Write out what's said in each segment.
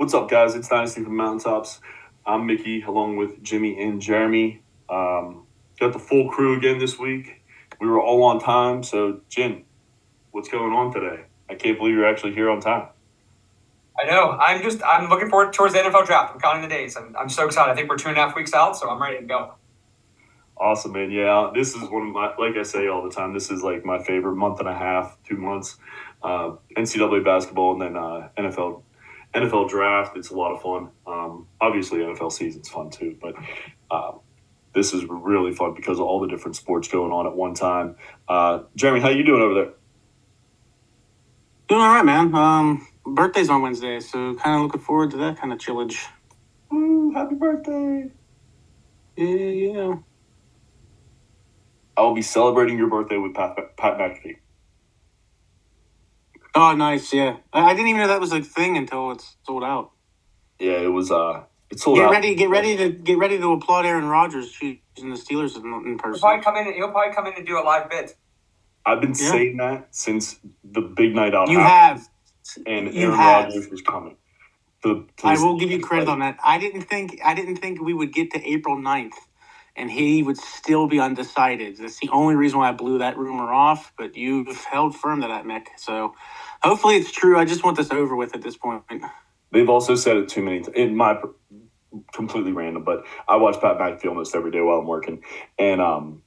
What's up, guys? It's Dynasty from Mountaintops. I'm Mickey, along with Jimmy and Jeremy. Got the full crew again this week. We were all on time. So, Jim, what's going on today? I can't believe you're actually here on time. I know. I'm looking forward towards the NFL draft. I'm counting the days. I'm so excited. I think we're 2.5 weeks out, so I'm ready to go. Awesome, man. Yeah, this is one of my, like I say all the time, this is like my favorite month and a half, 2 months. NCAA basketball and then NFL draft. It's a lot of fun. Obviously, NFL season's fun too, but this is really fun because of all the different sports going on at one time. Jeremy, how you doing over there? Doing all right, man. Birthday's on Wednesday, so kind of looking forward to that kind of chillage. Woo, happy birthday. Yeah. I'll be celebrating your birthday with Pat McAfee. Oh, nice. Yeah, I didn't even know that was a thing until it's sold out. Yeah, it was. It's sold out. Get ready to applaud Aaron Rodgers choosing the Steelers in person. He'll probably come in and do a live bit. I've been saying that since the big night out. You have, and Aaron Rodgers was coming. I will give you credit on that. I didn't think we would get to April 9th. And he would still be undecided. That's the only reason why I blew that rumor off. But you've held firm to that, Mick. So hopefully it's true. I just want this over with at this point. They've also said it too many times. In my completely random, but I watch Pat McAfee almost every day while I'm working, and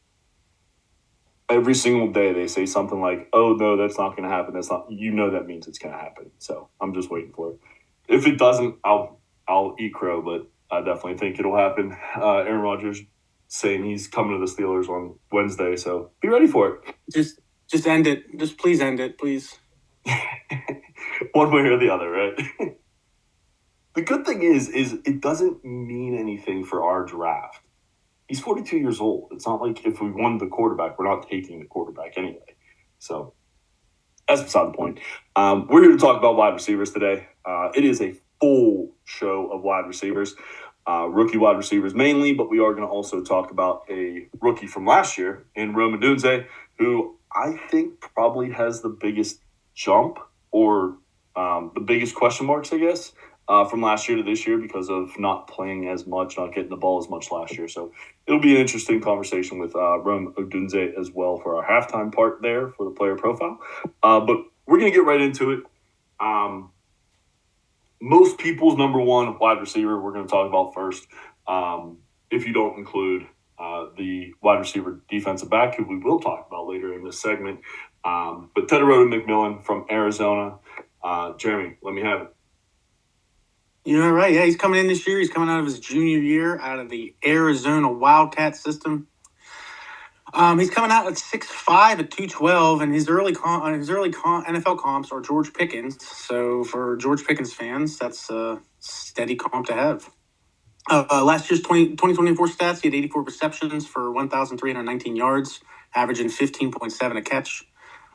every single day they say something like, "Oh no, that's not going to happen. That's not." That means it's going to happen. So I'm just waiting for it. If it doesn't, I'll eat crow. But I definitely think it'll happen. Aaron Rodgers saying he's coming to the Steelers on Wednesday, so be ready for it. Just end it. Just please end it, please. One way or the other, right? The good thing is it doesn't mean anything for our draft. He's 42 years old. It's not like if we won the quarterback, we're not taking the quarterback anyway. So that's beside the point. We're here to talk about wide receivers today. It is a full show of wide receivers. Rookie wide receivers mainly, but we are going to also talk about a rookie from last year in Odunze, who I think probably has the biggest jump or the biggest question marks, I guess, from last year to this year because of not playing as much, not getting the ball as much last year. So it'll be an interesting conversation with Odunze as well for our halftime part there for the player profile. But we're going to get right into it. Most people's number one wide receiver we're going to talk about first, if you don't include the wide receiver defensive back, who we will talk about later in this segment. But Teddy McMillan from Arizona. Jeremy, let me have it. You're right. Yeah, he's coming in this year. He's coming out of his junior year out of the Arizona Wildcat system. He's coming out at 6'5" at 212, and his early NFL comps are George Pickens. So for George Pickens fans, that's a steady comp to have. Last year's 2024 stats, he had 84 receptions for 1,319 yards, averaging 15.7 a catch.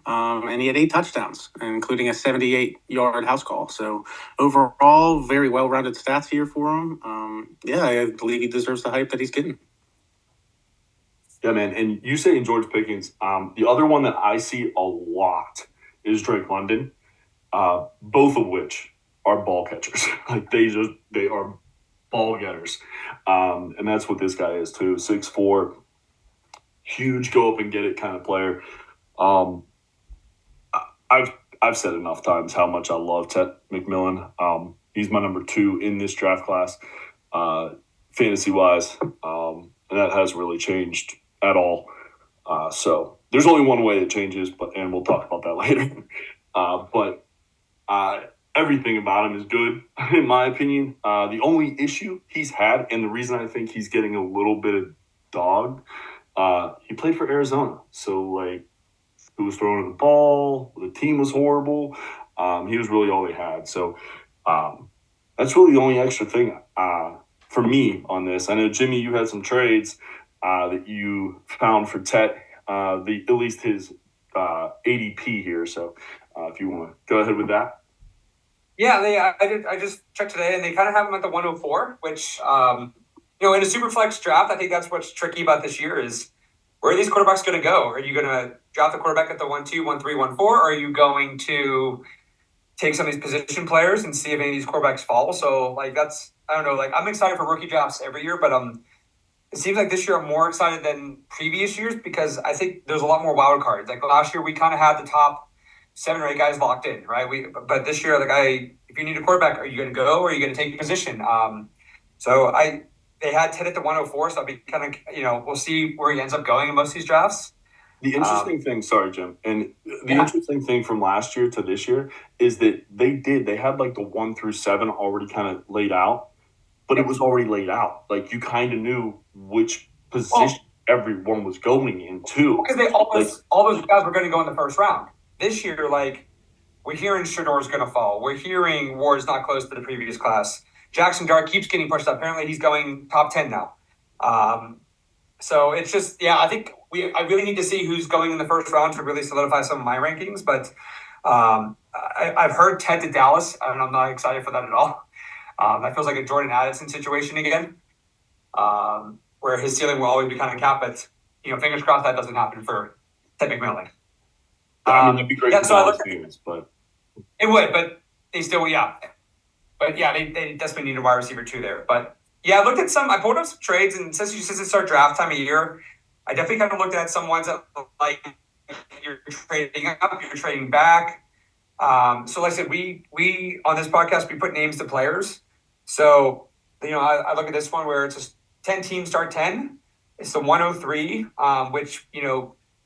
And he had 8 touchdowns, including a 78-yard house call. So overall, very well-rounded stats here for him. I believe he deserves the hype that he's getting. Yeah, man. And you saying George Pickens, the other one that I see a lot is Drake London, both of which are ball catchers. They are ball getters. And that's what this guy is too. 6'4", huge go up and get it kind of player. I've said enough times how much I love Ted McMillan. He's my number 2 in this draft class, fantasy-wise. And that hasn't really changed at all. So there's only one way it changes, and we'll talk about that later. But everything about him is good, in my opinion. The only issue he's had, and the reason I think he's getting a little bit of dogged, he played for Arizona. So, who was throwing the ball, the team was horrible. He was really all they had. So that's really the only extra thing for me on this. I know, Jimmy, you had some trades that you found for Tet, at least his ADP here. So if you want to go ahead with that. Yeah, I just checked today, and they kind of have him at the 104, which, in a super flex draft, I think that's what's tricky about this year is where are these quarterbacks going to go? Are you going to draft the quarterback at the 1-2, 1-3, 1-4, or are you going to take some of these position players and see if any of these quarterbacks fall. So like I don't know, like I'm excited for rookie drafts every year, but it seems like this year I'm more excited than previous years because I think there's a lot more wild cards. Like last year we kind of had the top 7 or 8 guys locked in, right? But this year, if you need a quarterback, are you going to go or are you going to take a position? So they had Ted at the 104, so I'll be kind of, we'll see where he ends up going in most of these drafts. The interesting thing, sorry, Jim, and the Yeah. interesting thing from last year to this year is that they had like the 1 through 7 already kind of laid out, but it was already laid out. Like you kind of knew which position everyone was going into. Because all those guys were going to go in the first round. This year, like we're hearing Shador's going to fall. We're hearing Ward's not close to the previous class. Jackson Dart keeps getting pushed up. Apparently, he's going top 10 now. So it's just, I think I really need to see who's going in the first round to really solidify some of my rankings. But I've heard Ted to Dallas, and I'm not excited for that at all. That feels like a Jordan Addison situation again, where his ceiling will always be kind of capped. But fingers crossed that doesn't happen for Ted McMillan. I mean, that'd be great for Dallas fans, but it would. But they still, But they desperately need a wide receiver too there. But I looked at I pulled up some trades, and since it's our draft time of year, I definitely kind of looked at some ones that like you're trading up, you're trading back. So like I said, we on this podcast we put names to players. So I look at this one where it's just 10 teams start 10. It's the 103, which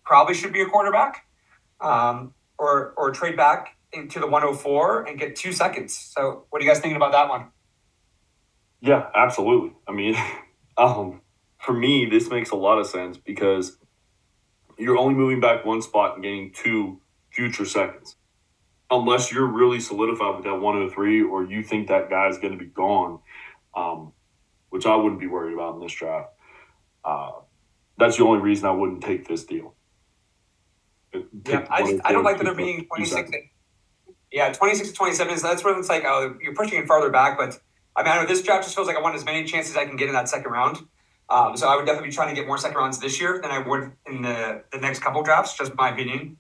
probably should be a quarterback, or trade back into the 104 and get 2 seconds. So what are you guys thinking about that one? Yeah, absolutely. I mean, for me, this makes a lot of sense because you're only moving back 1 spot and getting 2 future seconds. Unless you're really solidified with that 103 or you think that guy's going to be gone, which I wouldn't be worried about in this draft. That's the only reason I wouldn't take this deal. I don't like that they're being 26. 26 to 27. So that's where it's like, you're pushing it farther back. But I know this draft just feels like I want as many chances as I can get in that second round. So I would definitely be trying to get more second rounds this year than I would in the next couple drafts, just my opinion.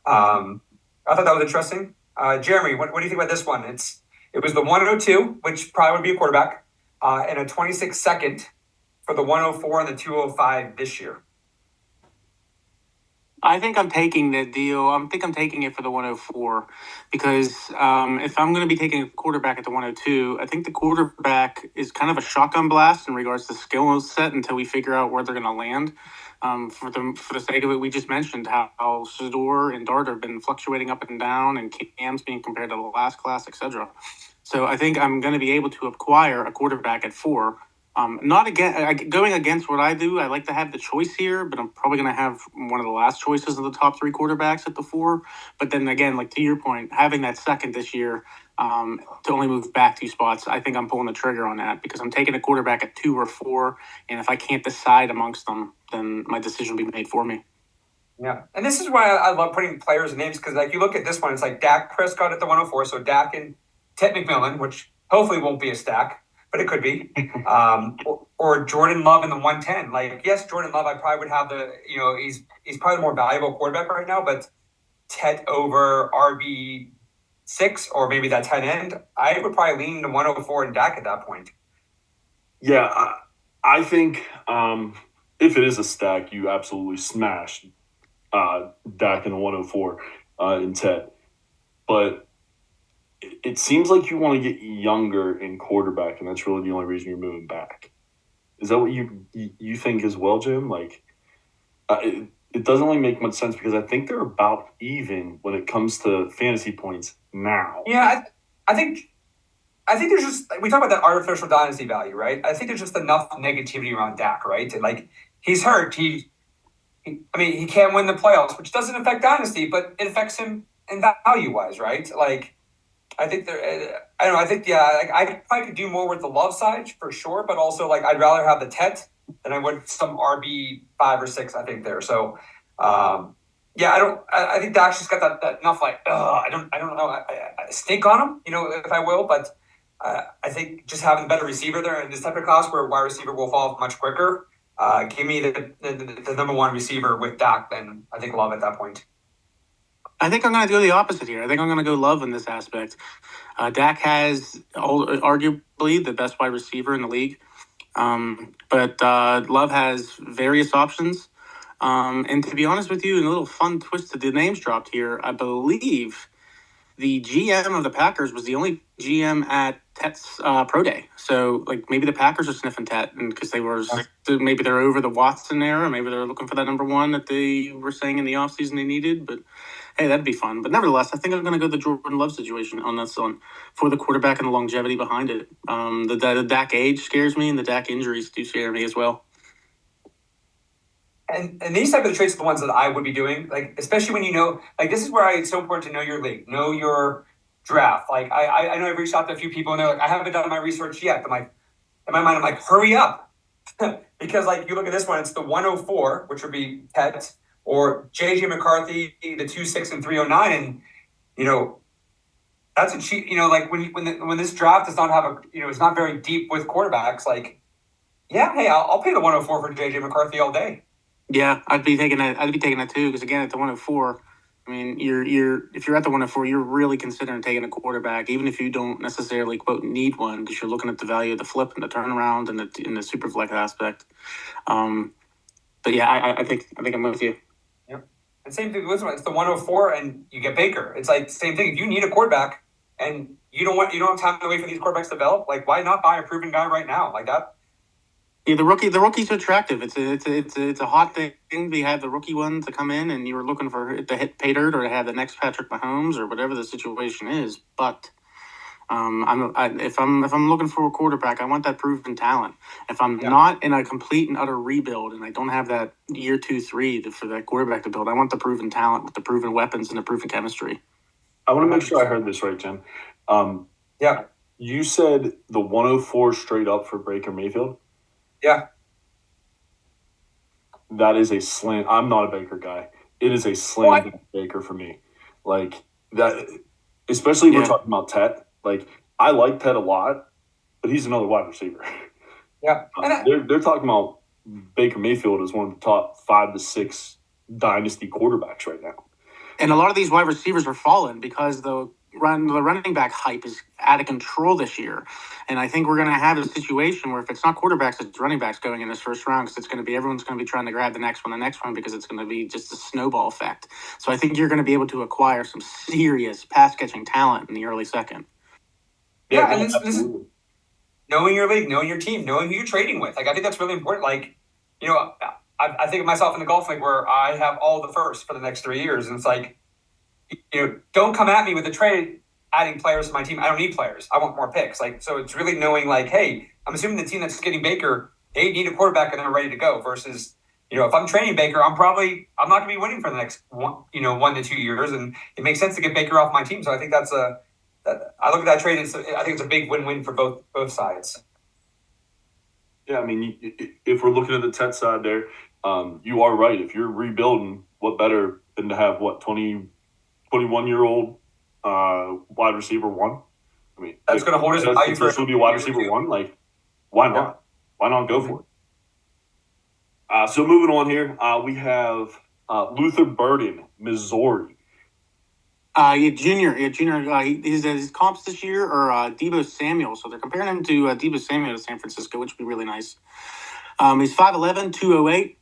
I thought that was interesting. Jeremy, what do you think about this one? It was the 102, which probably would be a quarterback, and a 26 second for the 104 and the 205 this year. I think I'm taking the deal. I think I'm taking it for the 104 because if I'm going to be taking a quarterback at the 102, I think the quarterback is kind of a shotgun blast in regards to skill set until we figure out where they're going to land. For the sake of it, we just mentioned how Shador and Dart have been fluctuating up and down, and Cam's being compared to the last class, etc. So I think I'm going to be able to acquire a quarterback at 4. Not again going against what I do. I like to have the choice here, but I'm probably going to have one of the last choices of the top 3 quarterbacks at the 4. But then again, like to your point, having that second this year to only move back 2 spots, I think I'm pulling the trigger on that because I'm taking a quarterback at 2 or 4, and if I can't decide amongst them, then my decision will be made for me. Yeah, and this is why I love putting players' names because like you look at this one, it's like Dak Prescott at the 104, so Dak and Ted McMillan, which hopefully won't be a stack. But it could be, or Jordan Love in the 110. Like, yes, Jordan Love, I probably would have he's probably the more valuable quarterback right now. But Ted over RB6 or maybe that tight end, I would probably lean to 104 and Dak at that point. Yeah, I think if it is a stack, you absolutely smash Dak in the 104 in Ted, but. It seems like you want to get younger in quarterback, and that's really the only reason you're moving back. Is that what you think as well, Jim? Like, it doesn't really make much sense because I think they're about even when it comes to fantasy points now. Yeah, I think there's just we talk about that artificial dynasty value, right? I think there's just enough negativity around Dak, right? And like he's hurt. He can't win the playoffs, which doesn't affect dynasty, but it affects him in value wise, right? Like. I think I probably could do more with the Love side for sure, but also like I'd rather have the Tet than I would some RB 5 or 6. I think there. So, I think Dak's just got that enough. Like, I don't know. I stink on him, if I will, but I think just having a better receiver there in this type of class where wide receiver will fall off much quicker. Give me the number 1 receiver with Dak, then I think Love at that point. I think I'm going to go the opposite here. I think I'm going to go Love in this aspect. Dak has arguably the best wide receiver in the league, but Love has various options. And to be honest with you, in a little fun twist to the names dropped here, I believe the GM of the Packers was the only GM at Tet's pro day. So, like, maybe the Packers are sniffing Tet, and because maybe they're over the Watson era, maybe they're looking for that number one that they were saying in the offseason they needed. But hey, that'd be fun. But nevertheless, I think I'm going to go the Jordan Love situation on this one for the quarterback and the longevity behind it. The Dak age scares me, and the Dak injuries do scare me as well. And these type of traits are the ones that I would be doing, like, especially when you know, like, this is where it's so important to know your league, know your draft. Like, I know I've reached out to a few people and they're like, I haven't done my research yet. But in my mind, I'm like, hurry up. Because, like, you look at this one, it's the 104, which would be Pet, or JJ McCarthy, the 26 and 309. And, you know, that's a cheat, you know, like when this draft does not have a, you know, it's not very deep with quarterbacks, like, yeah, hey, I'll pay the 104 for JJ McCarthy all day. Yeah, I'd be taking that. I'd be taking that too because again, at the 104, I mean, if you're at the 104, you're really considering taking a quarterback, even if you don't necessarily quote need one because you're looking at the value of the flip and the turnaround and the super flex aspect. But yeah, I think I'm with you. Yep. And same thing with this one. It's the 104, and you get Baker. It's like same thing. If you need a quarterback and you don't have time to wait for these quarterbacks to develop, like, why not buy a proven guy right now like that? Yeah, the rookie's attractive. It's a hot thing to have the rookie one to come in, and you were looking for it to hit pay dirt or to have the next Patrick Mahomes or whatever the situation is. But if I'm looking for a quarterback, I want that proven talent. If I'm not in a complete and utter rebuild and I don't have that year 2, 3 for that quarterback to build, I want the proven talent with the proven weapons and the proven chemistry. I want to make sure I heard this right, Jim. Yeah. You said the 104 straight up for Baker Mayfield? Yeah. That is a slam. I'm not a Baker guy. It is a slam Baker for me. Like that, especially we're talking about Tet. Like, I like Tet a lot, but he's another wide receiver. Yeah. They're talking about Baker Mayfield as one of the top 5 to 6 dynasty quarterbacks right now. And a lot of these wide receivers are falling because the running back hype is out of control this year. And I think we're going to have a situation where if it's not quarterbacks, it's running backs going in this first round because everyone's going to be trying to grab the next one because it's going to be just a snowball effect. So I think you're going to be able to acquire some serious pass catching talent in the early second. Yeah, and this is knowing your league, knowing your team, knowing who you're trading with. Like, I think that's really important. Like, you know, I think of myself in the golf league where I have all the first for the next 3 years. And it's like, you know, don't come at me with a trade adding players to my team. I don't need players. I want more picks. Like, so it's really knowing, like, hey, I'm assuming the team that's getting Baker, they need a quarterback and they're ready to go versus, you know, if I'm trading Baker, I'm not going to be winning for the next 1 to 2 years. And it makes sense to get Baker off my team. So I think I look at that trade, and I think it's a big win-win for both sides. Yeah, I mean, if we're looking at the Tet side there, you are right. If you're rebuilding, what better than to have 21-year-old wide receiver 1? I mean, that's going to hold his value for be wide receiver 1. Like, why not? Yeah. Why not go for it? So moving on here, we have Luther Burden, Missouri. Junior. His comps this year are Deebo Samuel. So they're comparing him to Deebo Samuel to San Francisco, which would be really nice. He's 5'11", 208.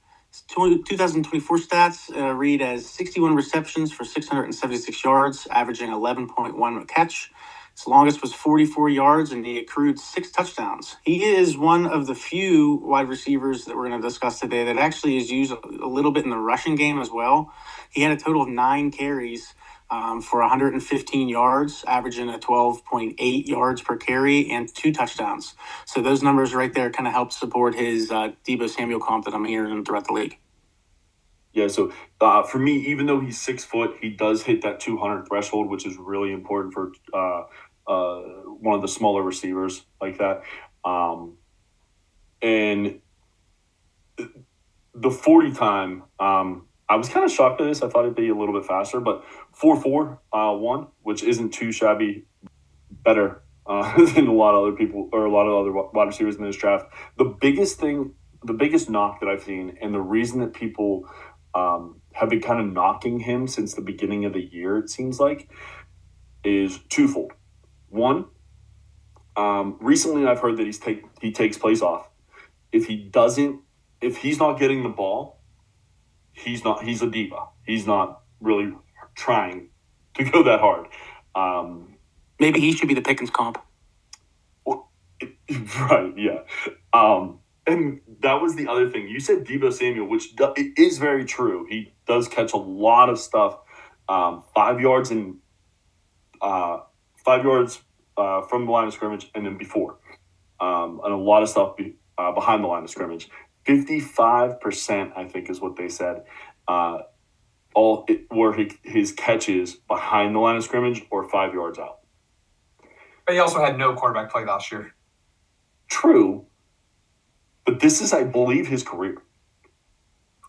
2024 stats read as 61 receptions for 676 yards, averaging 11.1 a catch. His longest was 44 yards, and he accrued 6 touchdowns. He is one of the few wide receivers that we're going to discuss today that actually is used a little bit in the rushing game as well. He had a total of 9 carries for 115 yards, averaging a 12.8 yards per carry and 2 touchdowns. So those numbers right there kind of help support his Deebo Samuel comp that I'm hearing throughout the league. Yeah, so for me, even though he's 6 foot, he does hit that 200 threshold, which is really important for one of the smaller receivers like that. And the 40 time, I was kind of shocked at this. I thought it'd be a little bit faster, but 4.41, which isn't too shabby, better than a lot of other people or a lot of other wide receivers in this draft. The biggest knock that I've seen, and the reason that people have been kind of knocking him since the beginning of the year, it seems like, is twofold. One, recently I've heard that he takes plays off. If he's not getting the ball, he's a diva. He's not really trying to go that hard. Maybe he should be the Pickens comp. Right, yeah. And that was the other thing. You said Deebo Samuel, which it is very true. He does catch a lot of stuff. 5 yards and 5 yards from the line of scrimmage and then before. And a lot of stuff behind the line of scrimmage. 55%, I think, is what they said. His catches behind the line of scrimmage or 5 yards out. But he also had no quarterback play last year. True. But this is, I believe, his career.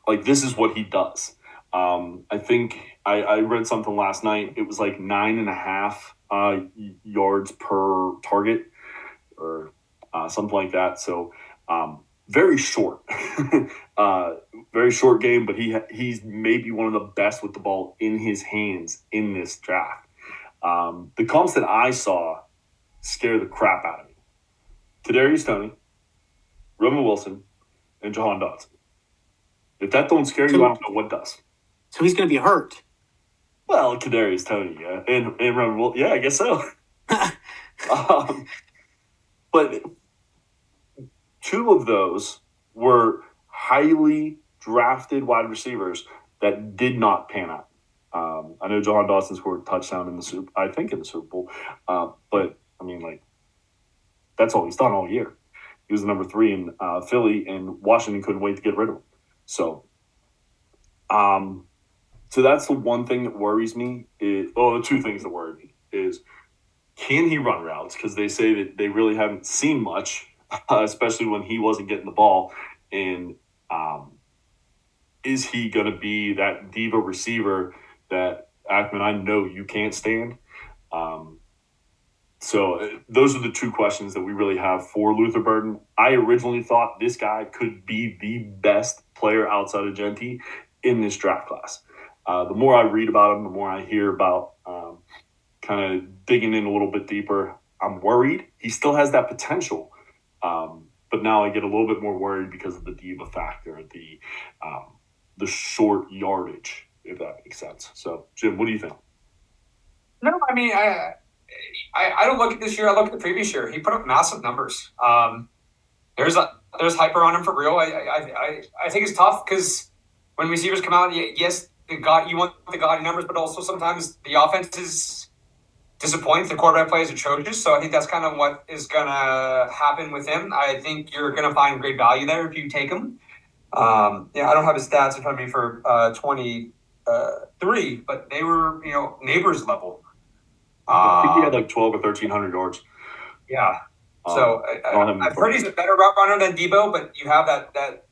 Like, this is what he does. I think I read something last night. It was like 9.5 yards per target or something like that. So very short. Very short game, but he's maybe one of the best with the ball in his hands in this draft. The comps that I saw scare the crap out of me. Kadarius Toney, Roman Wilson, and Jahan Dotson. If that don't scare you, I don't know what does. So he's going to be hurt. Well, Kadarius Toney, yeah, and Roman Wilson, yeah, I guess so. But two of those were highly drafted wide receivers that did not pan out. I know Jahan Dotson scored a touchdown in the Super Bowl, but I mean, like, that's all he's done all year. He was the number 3 in Philly, and Washington couldn't wait to get rid of him. So that's the one thing that worries me. The two things that worry me is, can he run routes? Because they say that they really haven't seen much, especially when he wasn't getting the ball. And is he going to be that diva receiver that, Ackman, I know you can't stand? So those are the two questions that we really have for Luther Burden. I originally thought this guy could be the best player outside of Genty in this draft class. The more I read about him, the more I hear about kind of digging in a little bit deeper, I'm worried. He still has that potential. But now I get a little bit more worried because of the diva factor, the short yardage, if that makes sense. So, Jim, what do you think? No, I mean, I don't look at this year. I look at the previous year. He put up massive numbers. There's hyper on him for real. I think it's tough because when receivers come out, yes, you want the gaudy numbers, but also sometimes the offense is disappointing. The quarterback play is atrocious. So I think that's kind of what is going to happen with him. I think you're going to find great value there if you take him. I don't have his stats in front of me for 23, but they were, neighbors level. I think he had like 12 or 1,300 yards. Yeah. So I've heard he's a better route runner than Deebo, but you have that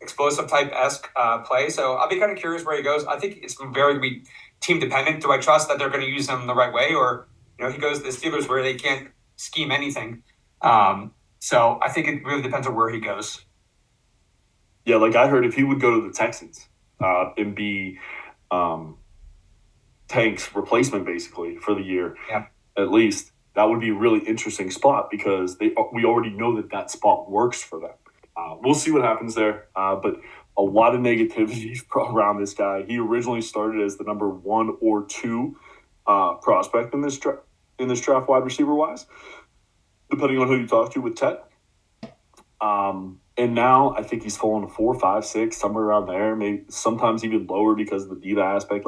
explosive type-esque play. So I'll be kind of curious where he goes. I think it's very team dependent. Do I trust that they're going to use him the right way, or he goes to the Steelers where they can't scheme anything? So I think it really depends on where he goes. Yeah, like I heard if he would go to the Texans and be Tank's replacement basically for the year, at least, that would be a really interesting spot because we already know that spot works for them. We'll see what happens there, but a lot of negativity around this guy. He originally started as the number 1 or 2 prospect in this draft, wide receiver wise, depending on who you talk to with Ted. And now I think he's fallen to 4, 5, 6, somewhere around there, maybe sometimes even lower because of the diva aspect.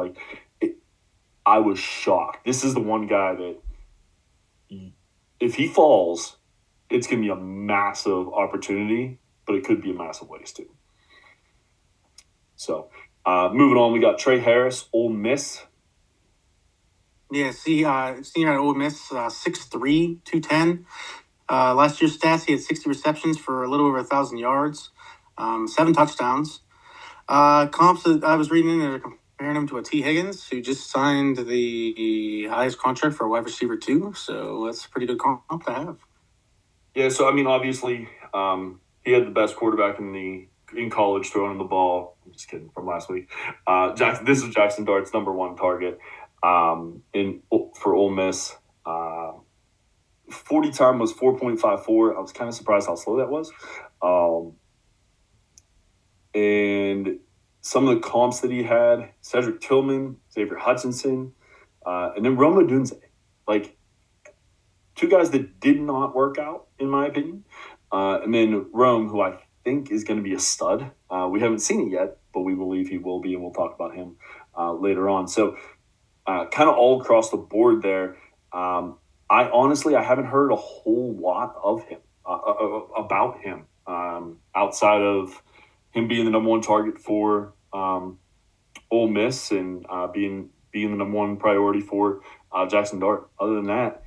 I was shocked. This is the one guy that if he falls, it's going to be a massive opportunity, but it could be a massive waste too. So, moving on, we got Trey Harris, Ole Miss. Yeah, senior at Ole Miss, 6'3", 210. Last year's stats, he had 60 receptions for a little over 1,000 yards, 7 touchdowns. Comps that I was reading are comparing him to a T. Higgins, who just signed the highest contract for a wide receiver too. So that's a pretty good comp to have. Yeah, so I mean, obviously, he had the best quarterback in the in college throwing him the ball. I'm just kidding, from last week. This is Jackson Dart's number one target for Ole Miss. 40 time was 4.54. I was kind of surprised how slow that was. And some of the comps that he had, Cedric Tillman, Xavier Hutchinson, and then Rome Odunze. Like, two guys that did not work out, in my opinion. And then Rome, who I think is going to be a stud. We haven't seen it yet, but we believe he will be, and we'll talk about him later on. So kind of all across the board there. I haven't heard a whole lot of him, about him, outside of him being the number one target for Ole Miss and being the number one priority for Jackson Dart. Other than that,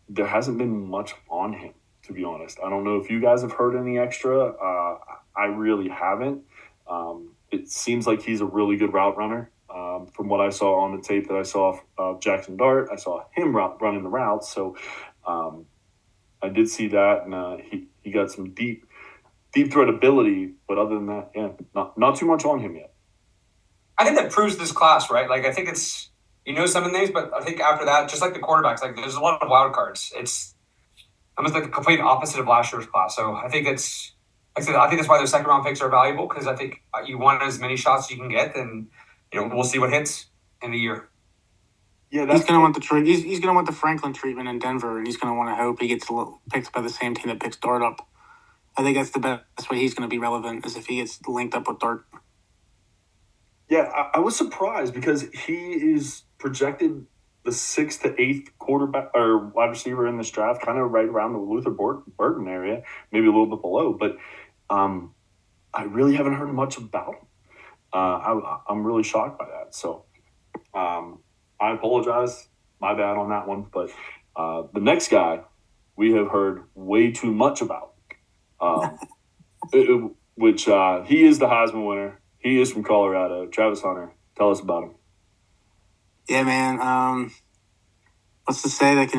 there hasn't been much on him, to be honest. I don't know if you guys have heard any extra. I really haven't. It seems like he's a really good route runner. From what I saw on the tape that I saw of Jackson Dart, I saw him running the routes. So I did see that, and he got some deep threat ability. But other than that, yeah, not too much on him yet. I think that proves this class, right? Like, I think it's, some of the names, but I think after that, just like the quarterbacks, like there's a lot of wild cards. It's almost like the complete opposite of last year's class. So I think it's, like I said, I think that's why those second round picks are valuable, because I think you want as many shots as you can get, and we'll see what hits in the year. Yeah, he's going to want the he's going to want the Franklin treatment in Denver, and he's going to want to hope he gets picked by the same team that picks Dart up. I think that's the best way he's going to be relevant, is if he gets linked up with Dart. Yeah, I was surprised because he is projected the 6th to 8th quarterback or wide receiver in this draft, kind of right around the Luther Burden area, maybe a little bit below. But I really haven't heard much about him. I'm really shocked by that. So I apologize. My bad on that one. But the next guy we have heard way too much about, which he is the Heisman winner. He is from Colorado. Travis Hunter. Tell us about him. Yeah, man. What's to say that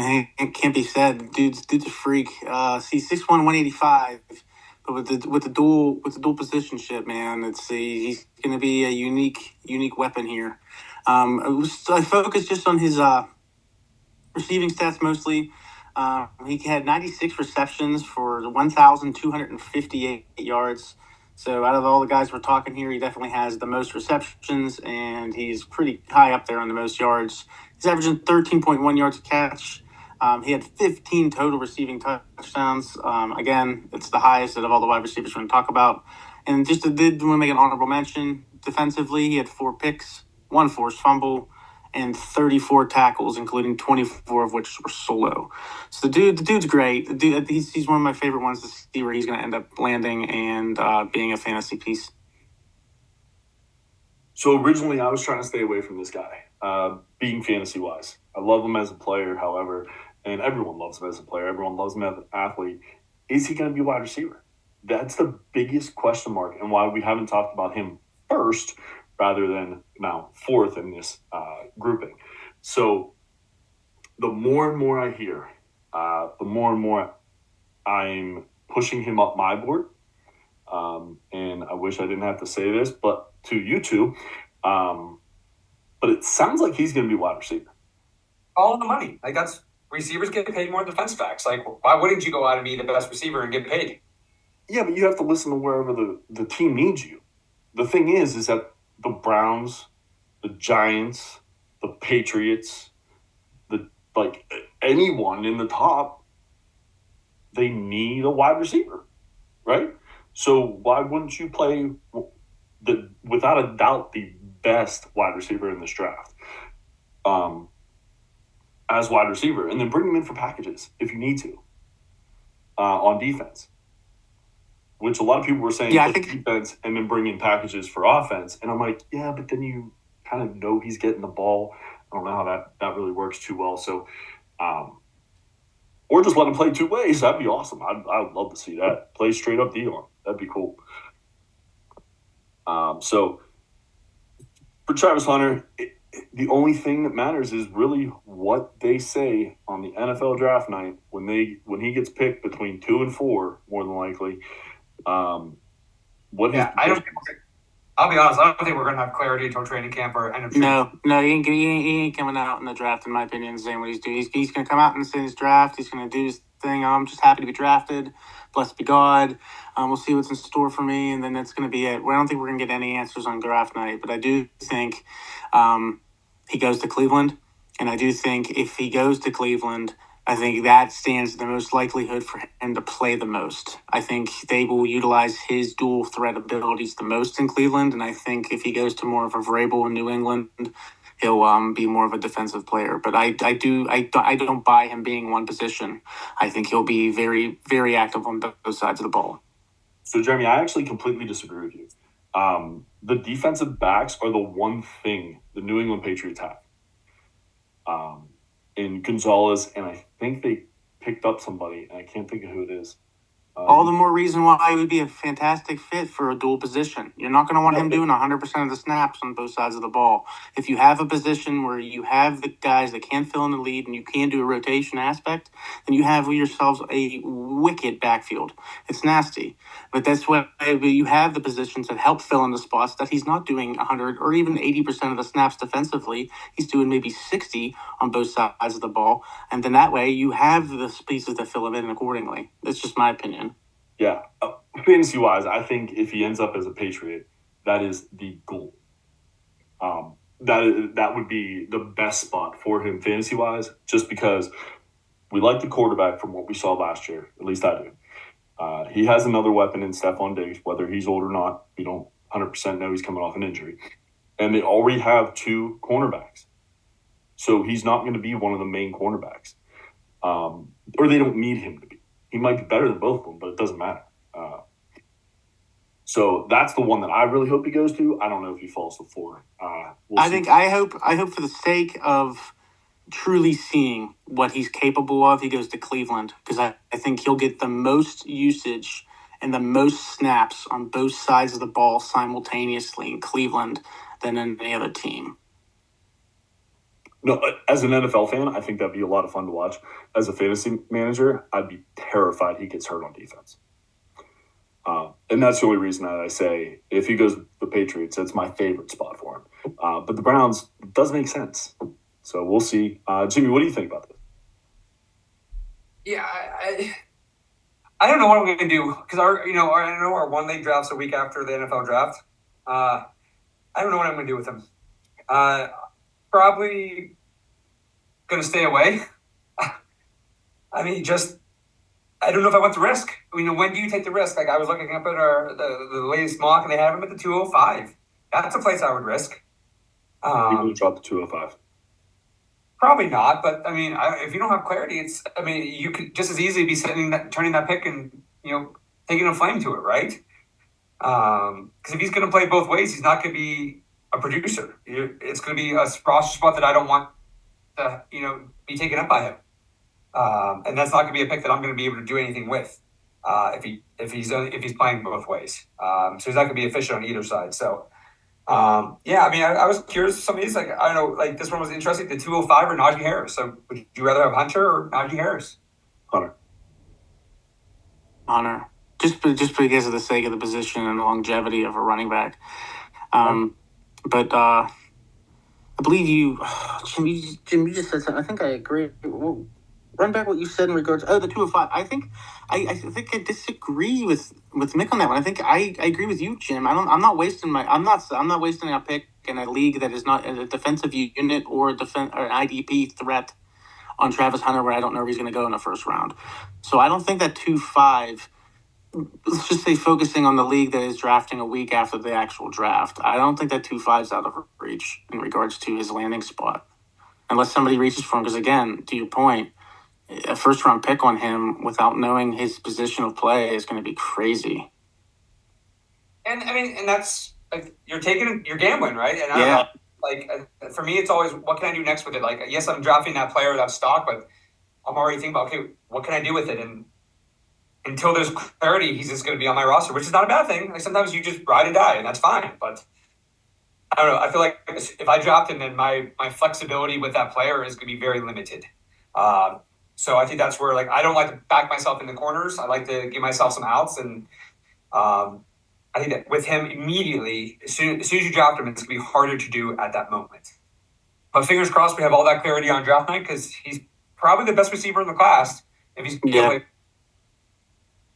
can't be said? Dude's a freak. He's 6'1", 185, but with the dual positionship, man, he's going to be a unique weapon here. I focused just on his receiving stats mostly. He had 96 receptions for 1,258 yards. So out of all the guys we're talking here, he definitely has the most receptions, and he's pretty high up there on the most yards. He's averaging 13.1 yards a catch. He had 15 total receiving touchdowns. Again, it's the highest out of all the wide receivers we're going to talk about. And just did want to make an honorable mention. Defensively, he had 4 picks, 1 forced fumble, and 34 tackles, including 24 of which were solo. So the dude's great. He's one of my favorite ones to see where he's going to end up landing and being a fantasy piece. So originally I was trying to stay away from this guy, being fantasy-wise. I love him as a player, however, and everyone loves him as a player. Everyone loves him as an athlete. Is he going to be a wide receiver? That's the biggest question mark, and why we haven't talked about him first rather than now fourth in this grouping. So the more and more I hear, the more and more I'm pushing him up my board. And I wish I didn't have to say this, but to you two, but it sounds like he's going to be wide receiver. All the money. Like, that's, receivers get paid more than defense backs. Like, why wouldn't you go out and be the best receiver and get paid? Yeah, but you have to listen to wherever the team needs you. The thing is that the Browns, the Giants, the Patriots, anyone in the top, they need a wide receiver, right? So why wouldn't you play without a doubt, the best wide receiver in this draft as wide receiver, and then bring him in for packages if you need to on defense? Which a lot of people were saying, I think defense and then bring in packages for offense. And I'm like, yeah, but then you kind of know he's getting the ball. I don't know how that really works too well. So, or just let him play two ways. That'd be awesome. I'd love to see that. Play straight up Dion. That'd be cool. So for Travis Hunter, the only thing that matters is really what they say on the NFL draft night when he gets picked between 2 and 4, more than likely. what his I don't. position is. I'll be honest. I don't think we're going to have clarity until training camp or end of training. No, he ain't coming out in the draft, in my opinion, saying what he's doing. He's going to come out and say his draft. He's going to do his thing. I'm just happy to be drafted. Blessed be God. We'll see what's in store for me, and then that's going to be it. I don't think we're going to get any answers on draft night, but I do think he goes to Cleveland, and I do think if he goes to Cleveland, I think that stands the most likelihood for him to play the most. I think they will utilize his dual threat abilities the most in Cleveland, and I think if he goes to more of a Vrabel in New England, he'll be more of a defensive player. But I don't buy him being one position. I think he'll be very, very active on both sides of the ball. So, Jeremy, I actually completely disagree with you. The defensive backs are the one thing the New England Patriots have. In Gonzalez, and I think they picked up somebody, and I can't think of who it is. All the more reason why he would be a fantastic fit for a dual position. You're not going to want him doing 100% of the snaps on both sides of the ball. If you have a position where you have the guys that can fill in the lead and you can do a rotation aspect, then you have yourselves a wicked backfield. It's nasty. But that's why you have the positions that help fill in the spots that he's not doing 100 or even 80% of the snaps defensively. He's doing maybe 60 on both sides of the ball. And then that way you have the pieces that fill him in accordingly. That's just my opinion. Yeah. Fantasy-wise, I think if he ends up as a Patriot, that is the goal. That would be the best spot for him fantasy-wise, just because we like the quarterback from what we saw last year. At least I do. He has another weapon in Stephon Diggs, whether he's old or not. We don't 100% know he's coming off an injury. And they already have two cornerbacks. So he's not going to be one of the main cornerbacks. Or they don't need him to be. He might be better than both of them, but it doesn't matter. So that's the one that I really hope he goes to. I don't know if he falls to 4. I hope for the sake of truly seeing what he's capable of, he goes to Cleveland, because I think he'll get the most usage and the most snaps on both sides of the ball simultaneously in Cleveland than any other team. No, as an NFL fan, I think that'd be a lot of fun to watch. As a fantasy manager, I'd be terrified he gets hurt on defense. And that's the only reason that I say if he goes to the Patriots, that's my favorite spot for him. But the Browns does make sense. So we'll see. Jimmy, what do you think about this? Yeah, I don't know what I'm going to do because I know our one league drafts a week after the NFL draft. I don't know what I'm going to do with him. Probably going to stay away. I mean, I don't know if I want the risk. I mean, when do you take the risk? Like I was looking up at the latest mock, and they have him at the 205. That's a place I would risk. People drop the 205. Probably not, but I mean, if you don't have clarity, you could just as easily be turning that pick and taking a flame to it, right? Because if he's going to play both ways, he's not going to be a producer. It's going to be a roster spot that I don't want to be taken up by him, and that's not going to be a pick that I'm going to be able to do anything with if he's playing both ways. So he's not going to be efficient on either side. So. I mean, I was curious. Some of these, like I don't know, like this one was interesting. The 205 or Najee Harris. So, would you rather have Hunter or Najee Harris? Hunter, just because of the sake of the position and the longevity of a running back. But I believe you, Jim. You just said something. I think I agree. Run back what you said in regards. The 205. I think I disagree with Mick on that one. I think I agree with you, Jim. I'm not wasting a pick in a league that is not a defensive unit or an IDP threat on Travis Hunter, where I don't know if he's going to go in the first round. So I don't think that 2.5. Let's just say focusing on the league that is drafting a week after the actual draft. I don't think that 2.5 is out of reach in regards to his landing spot, unless somebody reaches for him. Because again, to your point, a first-round pick on him without knowing his position of play is going to be crazy. And I mean, and that's like you're gambling, right? And I don't know, like for me, it's always what can I do next with it? Like, yes, I'm drafting that player, that stock, but I'm already thinking about okay, what can I do with it? And until there's clarity, he's just going to be on my roster, which is not a bad thing. Like sometimes you just ride and die, and that's fine. But I don't know. I feel like if I draft him, then my flexibility with that player is going to be very limited. So I think that's where I don't like to back myself in the corners. I like to give myself some outs, and I think that with him immediately, as soon as you draft him, it's going to be harder to do at that moment. But fingers crossed we have all that clarity on draft night because he's probably the best receiver in the class if he's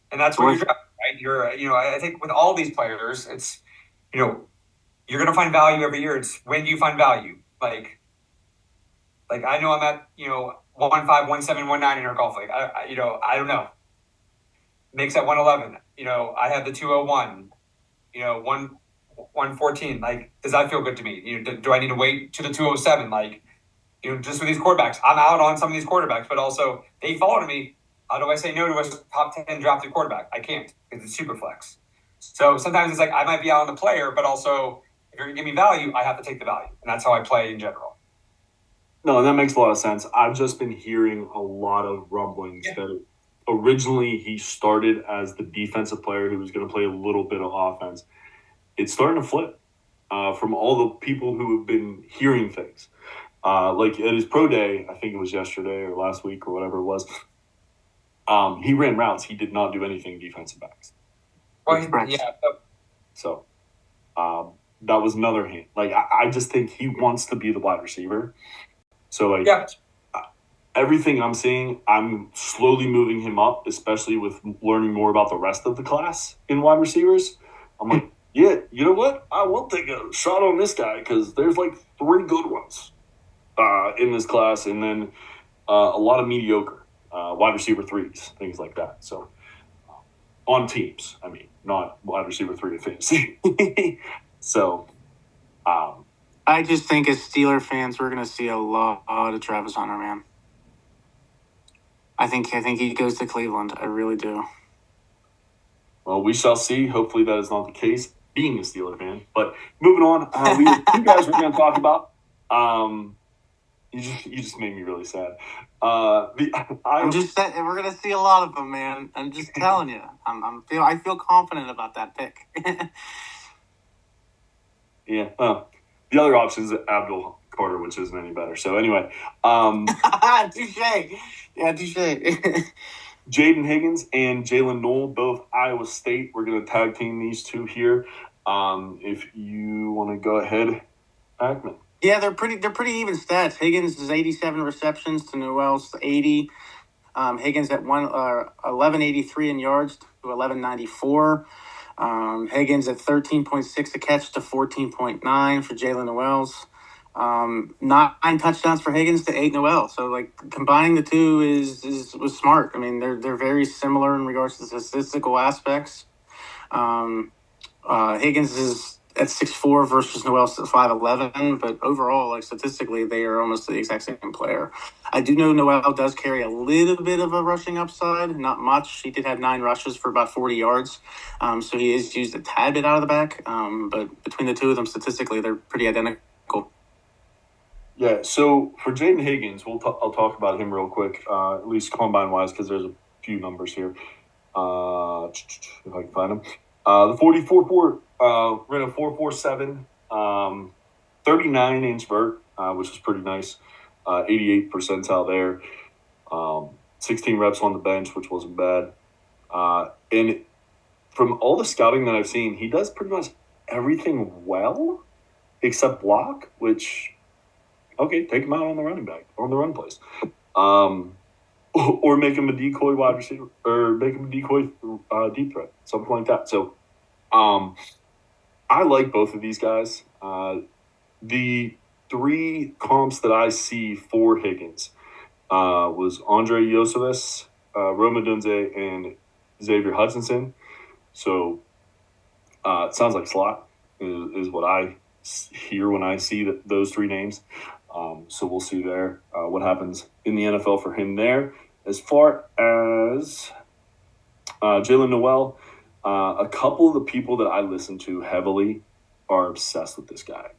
and that's where you draft, right? I think with all these players, it's, you're going to find value every year. It's when do you find value? Like I know I'm at 1.5, 1.7, 1.9 in our golf league. I don't know. Makes at 111. I have the 201. 114. Like, does that feel good to me? Do I need to wait to the 207? Like, just with these quarterbacks, I'm out on some of these quarterbacks, but also they fall to me. How do I say no to a top 10 drafted quarterback? I can't because it's super flex. So sometimes it's like I might be out on the player, but also if you're going to give me value, I have to take the value. And that's how I play in general. No, that makes a lot of sense. I've just been hearing a lot of rumblings that originally he started as the defensive player who was going to play a little bit of offense. It's starting to flip from all the people who have been hearing things. Like at his pro day, I think it was yesterday or last week or whatever it was, he ran routes. He did not do anything defensive backs. Well, yeah. So that was another hint. Like, I just think he wants to be the wide receiver. So, everything I'm seeing, I'm slowly moving him up, especially with learning more about the rest of the class in wide receivers. I'm like, yeah, you know what? I will take a shot on this guy because there's like 3 good ones in this class, and then a lot of mediocre wide receiver 3s, things like that. So on teams, I mean, not wide receiver 3 in fantasy. So I just think as Steeler fans, we're going to see a lot of Travis Hunter, man. I think he goes to Cleveland. I really do. Well, we shall see. Hopefully that is not the case, being a Steeler fan. But moving on, we have 2 guys we're going to talk about. You just made me really sad. I'm just saying we're going to see a lot of them, man. I'm just telling you. I feel confident about that pick. Yeah. The other option is Abdul Carter, which isn't any better. So anyway, touche. Yeah, touche. Jaden Higgins and Jalen Knoll, both Iowa State. We're going to tag team these 2 here. If you want to go ahead, Ackman. Yeah, they're pretty even stats. Higgins is 87 receptions to Noel's 80. Higgins at 1183 in yards to 1194. Higgins at 13.6 a catch to 14.9 for Jalen Noel's. 9 touchdowns for Higgins to 8 Noel. So like combining the 2 was smart. I mean, they're very similar in regards to the statistical aspects. Higgins is at 6'4" versus Noel's at 5'11", but overall, like statistically, they are almost the exact same player. I do know Noel does carry a little bit of a rushing upside, not much. He did have 9 rushes for about 40 yards, so he is used a tad bit out of the back. But between the 2 of them, statistically, they're pretty identical. Yeah, so for Jaden Higgins, I'll talk about him real quick, at least combine-wise, because there's a few numbers here. If I can find them. The 44 ran a 4.47, 39-inch vert, which is pretty nice. 88 percentile there. 16 reps on the bench, which wasn't bad. And from all the scouting that I've seen, he does pretty much everything well except block, which, okay, take him out on the running back, on the run plays. Or make him a decoy wide receiver, or make him a decoy deep threat, something like that. So I like both of these guys. The 3 comps that I see for Higgins was Andre Yosevas, Rome Odunze, and Xavier Hutchinson. So it sounds like slot is what I hear when I see those 3 names. So we'll see there what happens in the NFL for him there. As far as Jalen Noel, a couple of the people that I listen to heavily are obsessed with this guy.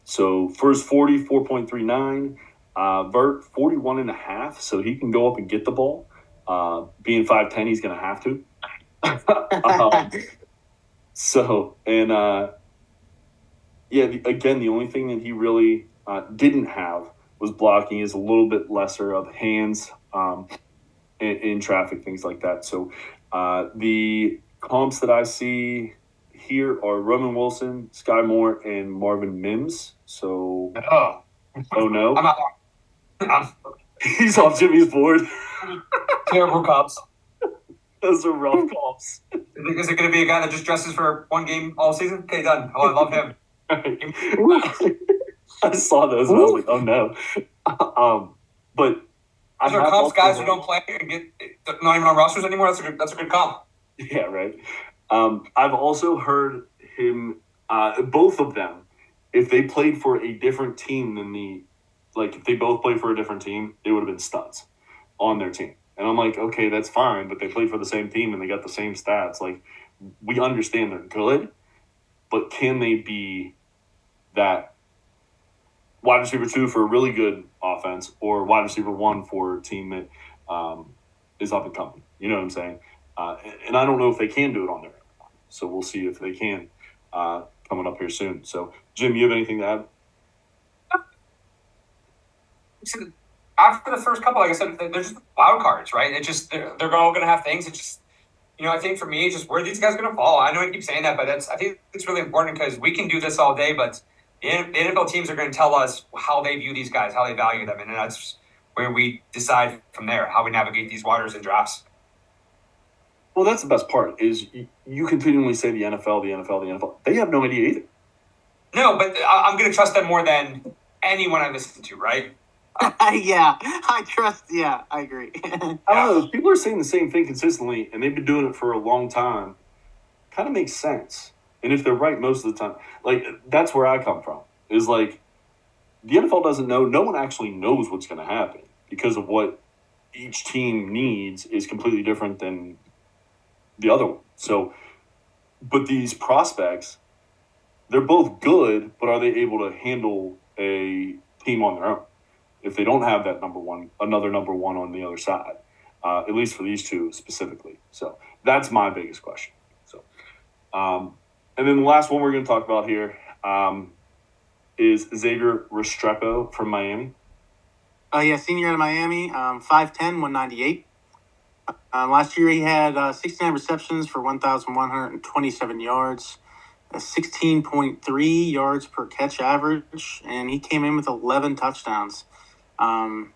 So first 40, 4.39, vert 41.5, so he can go up and get the ball. Being 5'10", he's going to have to. Again, the only thing that he really didn't have was blocking. Is a little bit lesser of hands in traffic, things like that. So the comps that I see here are Roman Wilson, Sky Moore, and Marvin Mims. So, oh no, I'm out. he's off Jimmy's board. Terrible cops. Those are rough comps. Is it going to be a guy that just dresses for one game all season? Okay, done. Oh, I love him. I saw those and I was like, oh no. But I Those are comps guys who don't play and get not even on rosters anymore. That's a good comp. Yeah, right. I've also heard him, both of them, if they played for a different team than if they both played for a different team, they would have been studs on their team. And I'm like, okay, that's fine, but they played for the same team and they got the same stats. Like, we understand they're good, but can they be that wide receiver 2 for a really good offense or wide receiver 1 for a team that is up and coming? You know what I'm saying? And I don't know if they can do it on their own. So we'll see if they can coming up here soon. So, Jim, you have anything to add? After the first couple, like I said, they're just wild cards, right? It's just they're all going to have things. It's just, I think for me, it's just where these guys going to fall. I know I keep saying that, but I think it's really important because we can do this all day, but the NFL teams are going to tell us how they view these guys, how they value them, and that's where we decide from there how we navigate these waters and drafts. Well, that's the best part is you continually say the NFL, the NFL, the NFL. They have no idea either. No, but I'm going to trust them more than anyone I listen to, right? Yeah, I trust. Yeah, I agree. I don't know. People are saying the same thing consistently, and they've been doing it for a long time. Kind of makes sense. And if they're right most of the time, like, that's where I come from. Is like, the NFL doesn't know. No one actually knows what's going to happen because of what each team needs is completely different than the other one. So, but these prospects, they're both good, but are they able to handle a team on their own? If they don't have that another number one on the other side, at least for these two specifically. So that's my biggest question. So, and then the last one we're going to talk about here is Xavier Restrepo from Miami. Yeah, senior out of Miami, 5'10", 198. Last year he had 69 receptions for 1,127 yards, 16.3 yards per catch average, and he came in with 11 touchdowns. And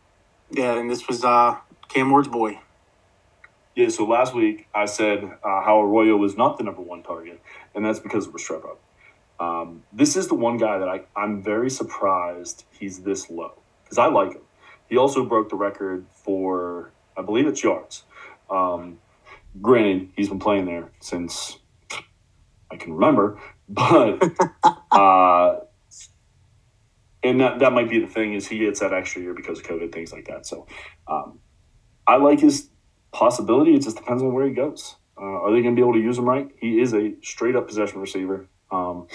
this was Cam Ward's boy. Yeah, so last week I said how Arroyo was not the number one target, and that's because of Restrepo. This is the one guy that I'm very surprised he's this low, because I like him. He also broke the record for, I believe it's yards. Granted, he's been playing there since I can remember, but and that might be the thing is he gets that extra year because of COVID, things like that. So I like his possibility. It just depends on where he goes. Are they going to be able to use him right? He is a straight up possession receiver, and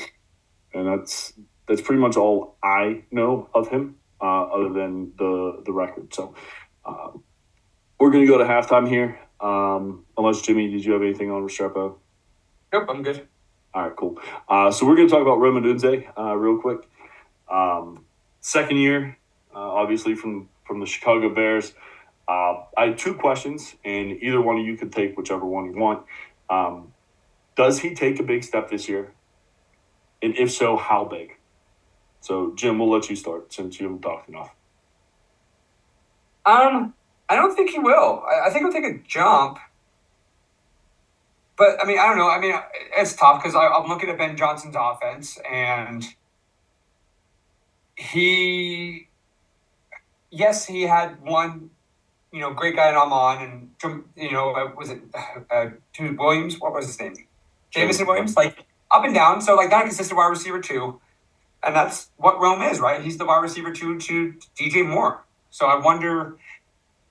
that's pretty much all I know of him, other than the record. So we're going to go to halftime here. Unless, Jimmy, did you have anything on Restrepo? Nope, I'm good. All right, cool. So we're going to talk about Rome Odunze real quick. Second year, obviously from the Chicago Bears. I had two questions, and either one of you could take whichever one you want. Does he take a big step this year? And if so, how big? So, Jim, we'll let you start since you haven't talked enough. I don't think he will. I think he'll take a jump. But, I don't know. It's tough because I'm looking at Ben Johnson's offense, and he had one, great guy in Amon, and, was it Williams? What was his name? Jameson Williams? Like, up and down. So, like, not a consistent wide receiver, too. And that's what Rome is, right? He's the wide receiver, to DJ Moore. So I wonder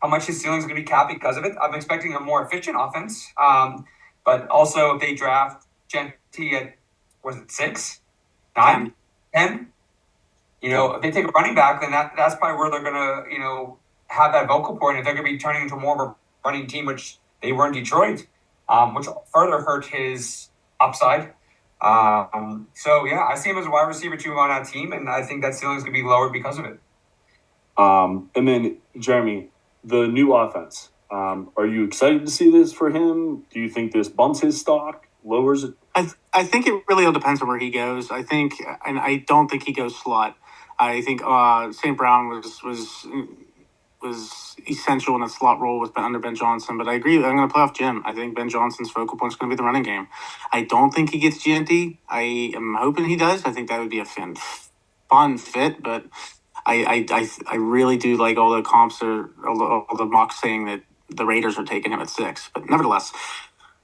how much his ceiling is going to be capped because of it. I'm expecting a more efficient offense. But also, if they draft Genty at, was it 6, 9, 10? If they take a running back, then that's probably where they're going to, have that vocal point. If they're going to be turning into more of a running team, which they were in Detroit, which further hurt his upside. So, yeah, I see him as a wide receiver 2 on that team, and I think that ceiling is going to be lowered because of it. And then, Jeremy, the new offense, Are you excited to see this for him? Do you think this bumps his stock, lowers it? I think it really all depends on where he goes. I think, and I don't think he goes slot. I think St. Brown was essential in a slot role with under Ben Johnson. But I agree. I'm going to play off Jim. I think Ben Johnson's focal point is going to be the running game. I don't think he gets GNT. I am hoping he does. I think that would be a fun fit. But I really do like all the comps or all the mocks saying that the Raiders are taking him at 6. But nevertheless,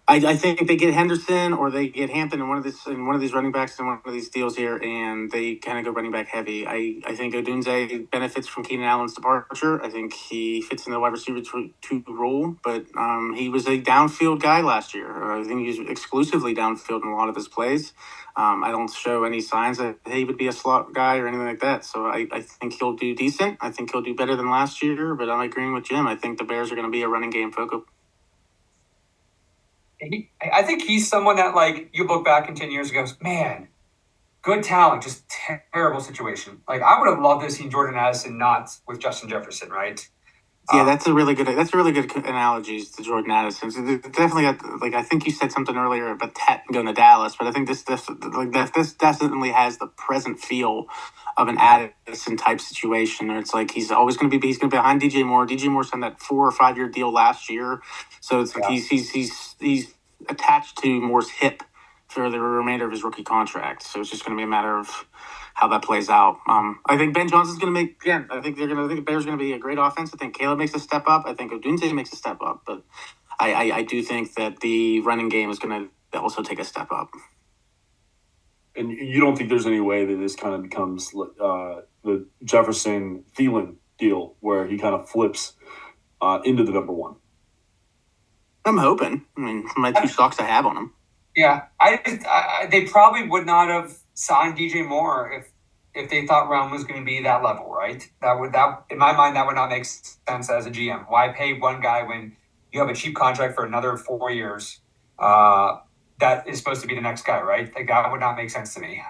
I think they get Henderson or they get Hampton in one of these running backs in one of these deals here, and they kind of go running back heavy. I think Odunze benefits from Keenan Allen's departure. I think he fits in the wide receiver two role, but he was a downfield guy last year. I think he was exclusively downfield in a lot of his plays. I don't show any signs that he would be a slot guy or anything like that. So I think he'll do decent. I think he'll do better than last year, but I'm agreeing with Jim. I think the Bears are going to be a running game focus. I think he's someone that, like, you look back in 10 years ago, man, good talent, just terrible situation. Like, I would have loved to see Jordan Addison not with Justin Jefferson, right? Yeah, that's a really good analogy to Jordan Addison. So definitely got, like, I think you said something earlier about Tet going to Dallas, but I think this definitely has the present feel of an Addison type situation. Where it's like he's going to be behind DJ Moore. DJ Moore signed that 4 or 5 year deal last year, so it's like he's attached to Moore's hip for the remainder of his rookie contract. So it's just going to be a matter of how that plays out. I think Ben Johnson's going to make, again, I think the Bears are going to be a great offense. I think Caleb makes a step up. I think Odunze makes a step up. But I do think that the running game is going to also take a step up. And you don't think there's any way that this kind of becomes the Jefferson Thielen deal where he kind of flips into the number one? I'm hoping. I mean, my 2 stocks I have on him. Yeah, they probably would not have signed DJ Moore if they thought Brown was going to be that level, right? That in my mind, that would not make sense as a GM. Why pay one guy when you have a cheap contract for another 4 years? That is supposed to be the next guy, right? Like, that would not make sense to me.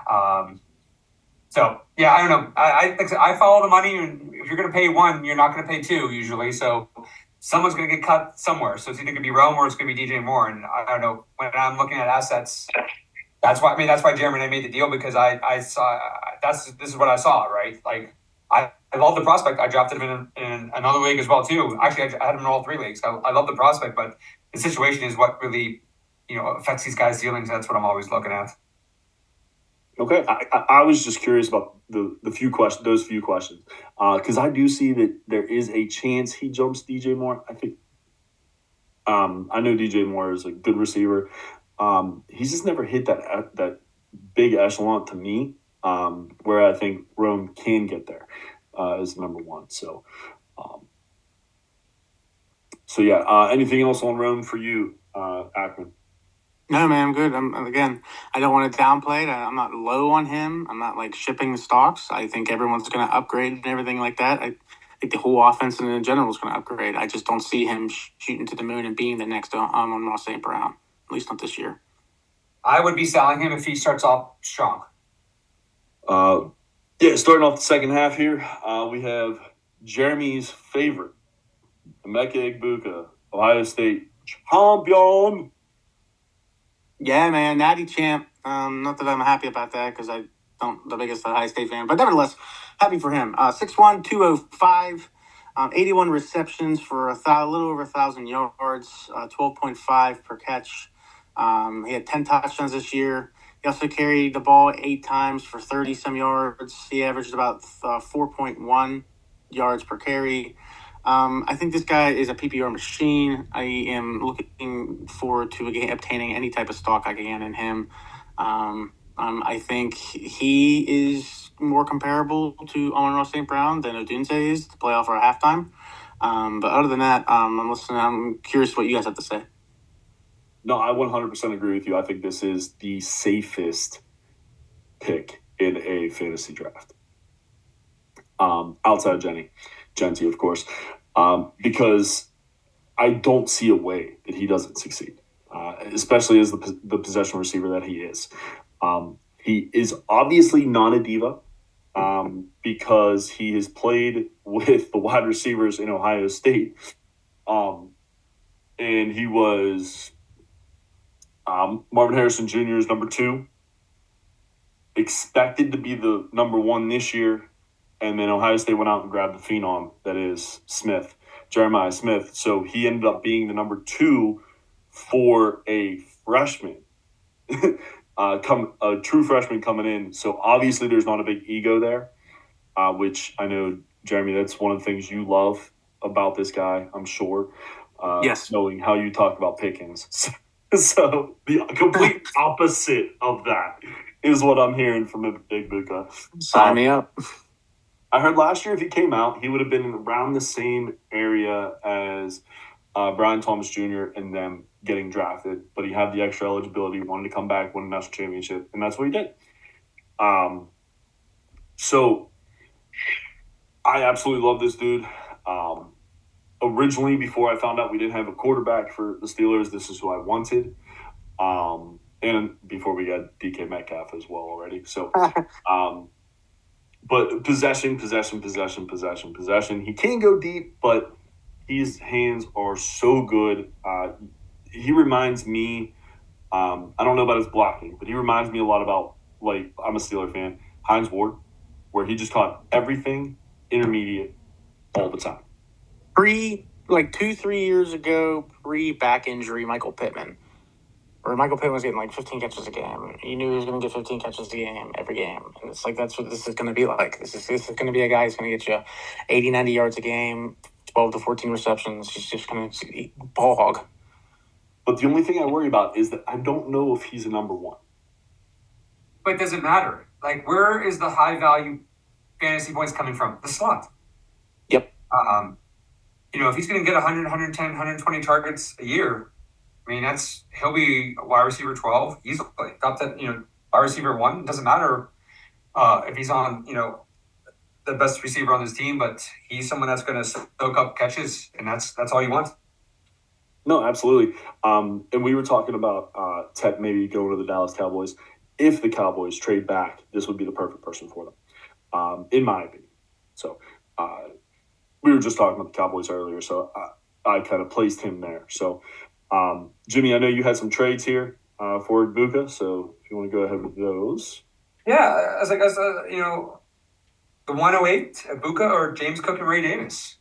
So yeah, I don't know. I follow the money, and if you're going to pay one, you're not going to pay 2 usually. So someone's going to get cut somewhere. So it's either going to be Rome or it's going to be DJ Moore. And I don't know, when I'm looking at assets, that's why Jeremy and I made the deal, because I saw this is what I saw, right? Like, I love the prospect. I drafted him in another league as well too. Actually, I had him in all 3 leagues. I love the prospect, but the situation is what really, affects these guys' ceilings. That's what I'm always looking at. Okay, I was just curious about those few questions, because I do see that there is a chance he jumps DJ Moore. I think I know DJ Moore is a good receiver. He's just never hit that big echelon to me, where I think Rome can get there as number one. So yeah. Anything else on Rome for you, Akron? No, man, I'm good. I don't want to downplay it. I'm not low on him. I'm not like shipping the stocks. I think everyone's going to upgrade and everything like that. I think the whole offense in general is going to upgrade. I just don't see him shooting to the moon and being the next on St. Brown, at least not this year. I would be selling him if he starts off strong. Starting off the second half here, we have Jeremy's favorite, Emeka Egbuka, Ohio State champion. Yeah, man, natty champ. Not that I'm happy about that because I don't the biggest Ohio State fan, but nevertheless, happy for him. 6'1", 205, 81 receptions for a little over 1,000 yards, 12.5 per catch. He had 10 touchdowns this year. He also carried the ball 8 times for 30-some yards. He averaged about 4.1 yards per carry. I think this guy is a PPR machine. I am looking forward to obtaining any type of stock I can in him. I think he is more comparable to Amon-Ra St. Brown than Odunze is to play off for a halftime. But other than that, I'm listening. I'm curious what you guys have to say. No, I 100% agree with you. I think this is the safest pick in a fantasy draft. Outside of Genty, of course, because I don't see a way that he doesn't succeed, especially as the possession receiver that he is. He is obviously not a diva because he has played with the wide receivers in Ohio State. and he was Marvin Harrison Jr. is number 2. Expected to be the number 1 this year, and then Ohio State went out and grabbed the phenom that is Jeremiah Smith. So he ended up being the number 2 for a freshman, a true freshman coming in. So obviously there's not a big ego there, which I know, Jeremy, that's one of the things you love about this guy, I'm sure. Yes. Knowing how you talk about Pickens. So the complete opposite of that is what I'm hearing from Igbuka. Sign me up. I heard last year if he came out, he would have been around the same area as Brian Thomas Jr. and them getting drafted, but he had the extra eligibility, wanted to come back, win a national championship, and that's what he did. So I absolutely love this dude. Originally, before I found out we didn't have a quarterback for the Steelers, this is who I wanted. And before we got DK Metcalf as well already. So, but possession. He can go deep, but his hands are so good. He reminds me, I don't know about his blocking, but he reminds me a lot about, like, I'm a Steeler fan, Hines Ward, where he just caught everything intermediate all the time. 2-3 years ago, pre-back injury, Michael Pittman was getting like 15 catches a game. You knew he was going to get 15 catches a game every game. And it's like, that's what this is going to be like. This is going to be a guy who's going to get you 80, 90 yards a game, 12 to 14 receptions. He's just going to eat ball hog. But the only thing I worry about is that I don't know if he's a number 1. But does it matter? Like, where is the high-value fantasy points coming from? The slot. Yep. If he's going to get 100, 110, 120 targets a year, I mean, he'll be wide receiver 12 easily. Top 10, wide receiver 1. It doesn't matter if he's on, the best receiver on his team, but he's someone that's going to soak up catches, and that's all you want. No, absolutely. And we were talking about Tech maybe going to the Dallas Cowboys. If the Cowboys trade back, this would be the perfect person for them, in my opinion. So we were just talking about the Cowboys earlier, so I kind of placed him there. So, Jimmy, I know you had some trades here for Igbuka, so if you want to go ahead with those. Yeah, as the 108, Igbuka or James Cook and Ray Davis.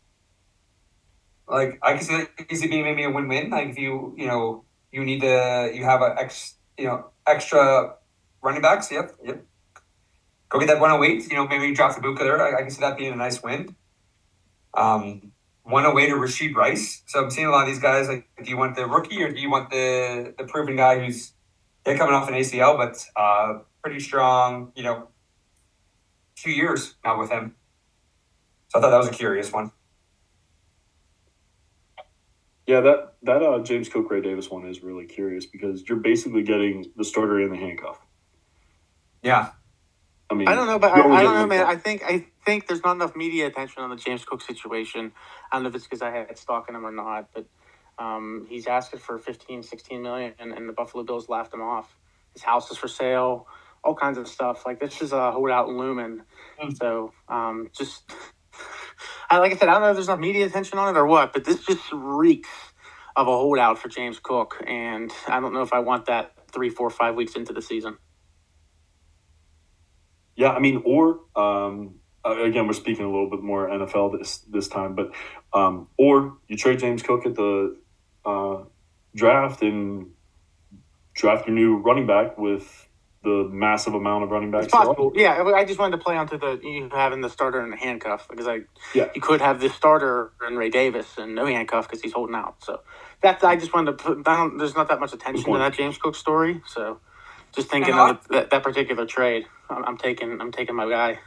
Like, I can see that easily being maybe a win-win. Like, if you need you have extra running backs. Yep. Go get that 108. Maybe you draft Igbuka there. I can see that being a nice win. 108 or Rashid Rice. So I'm seeing a lot of these guys. Like, do you want the rookie or do you want the proven guy who's coming off an ACL, but pretty strong? 2 years now with him. So I thought that was a curious one. Yeah, that James Cook Ray Davis one is really curious because you're basically getting the starter in the handcuff. Yeah. I mean, I don't know, but I don't know, man. I think there's not enough media attention on the James Cook situation. I don't know if it's because I had stock in him or not, but he's asking for 15, 16 million, and the Buffalo Bills laughed him off. His house is for sale, all kinds of stuff. Like, this is a holdout looming. So just, like I said, I don't know if there's enough media attention on it or what, but this just reeks of a holdout for James Cook, and I don't know if I want that 3, 4, 5 weeks into the season. Yeah, I mean, or again, we're speaking a little bit more NFL this time, but or you trade James Cook at the draft and draft your new running back with the massive amount of running backs. It's possible. Yeah, I just wanted to play onto you having the starter in the handcuff because you could have the starter and Ray Davis and no handcuff because he's holding out. So I just wanted to put down. There's not that much attention to that James Cook story, so. Just thinking of that particular trade, I'm taking my guy.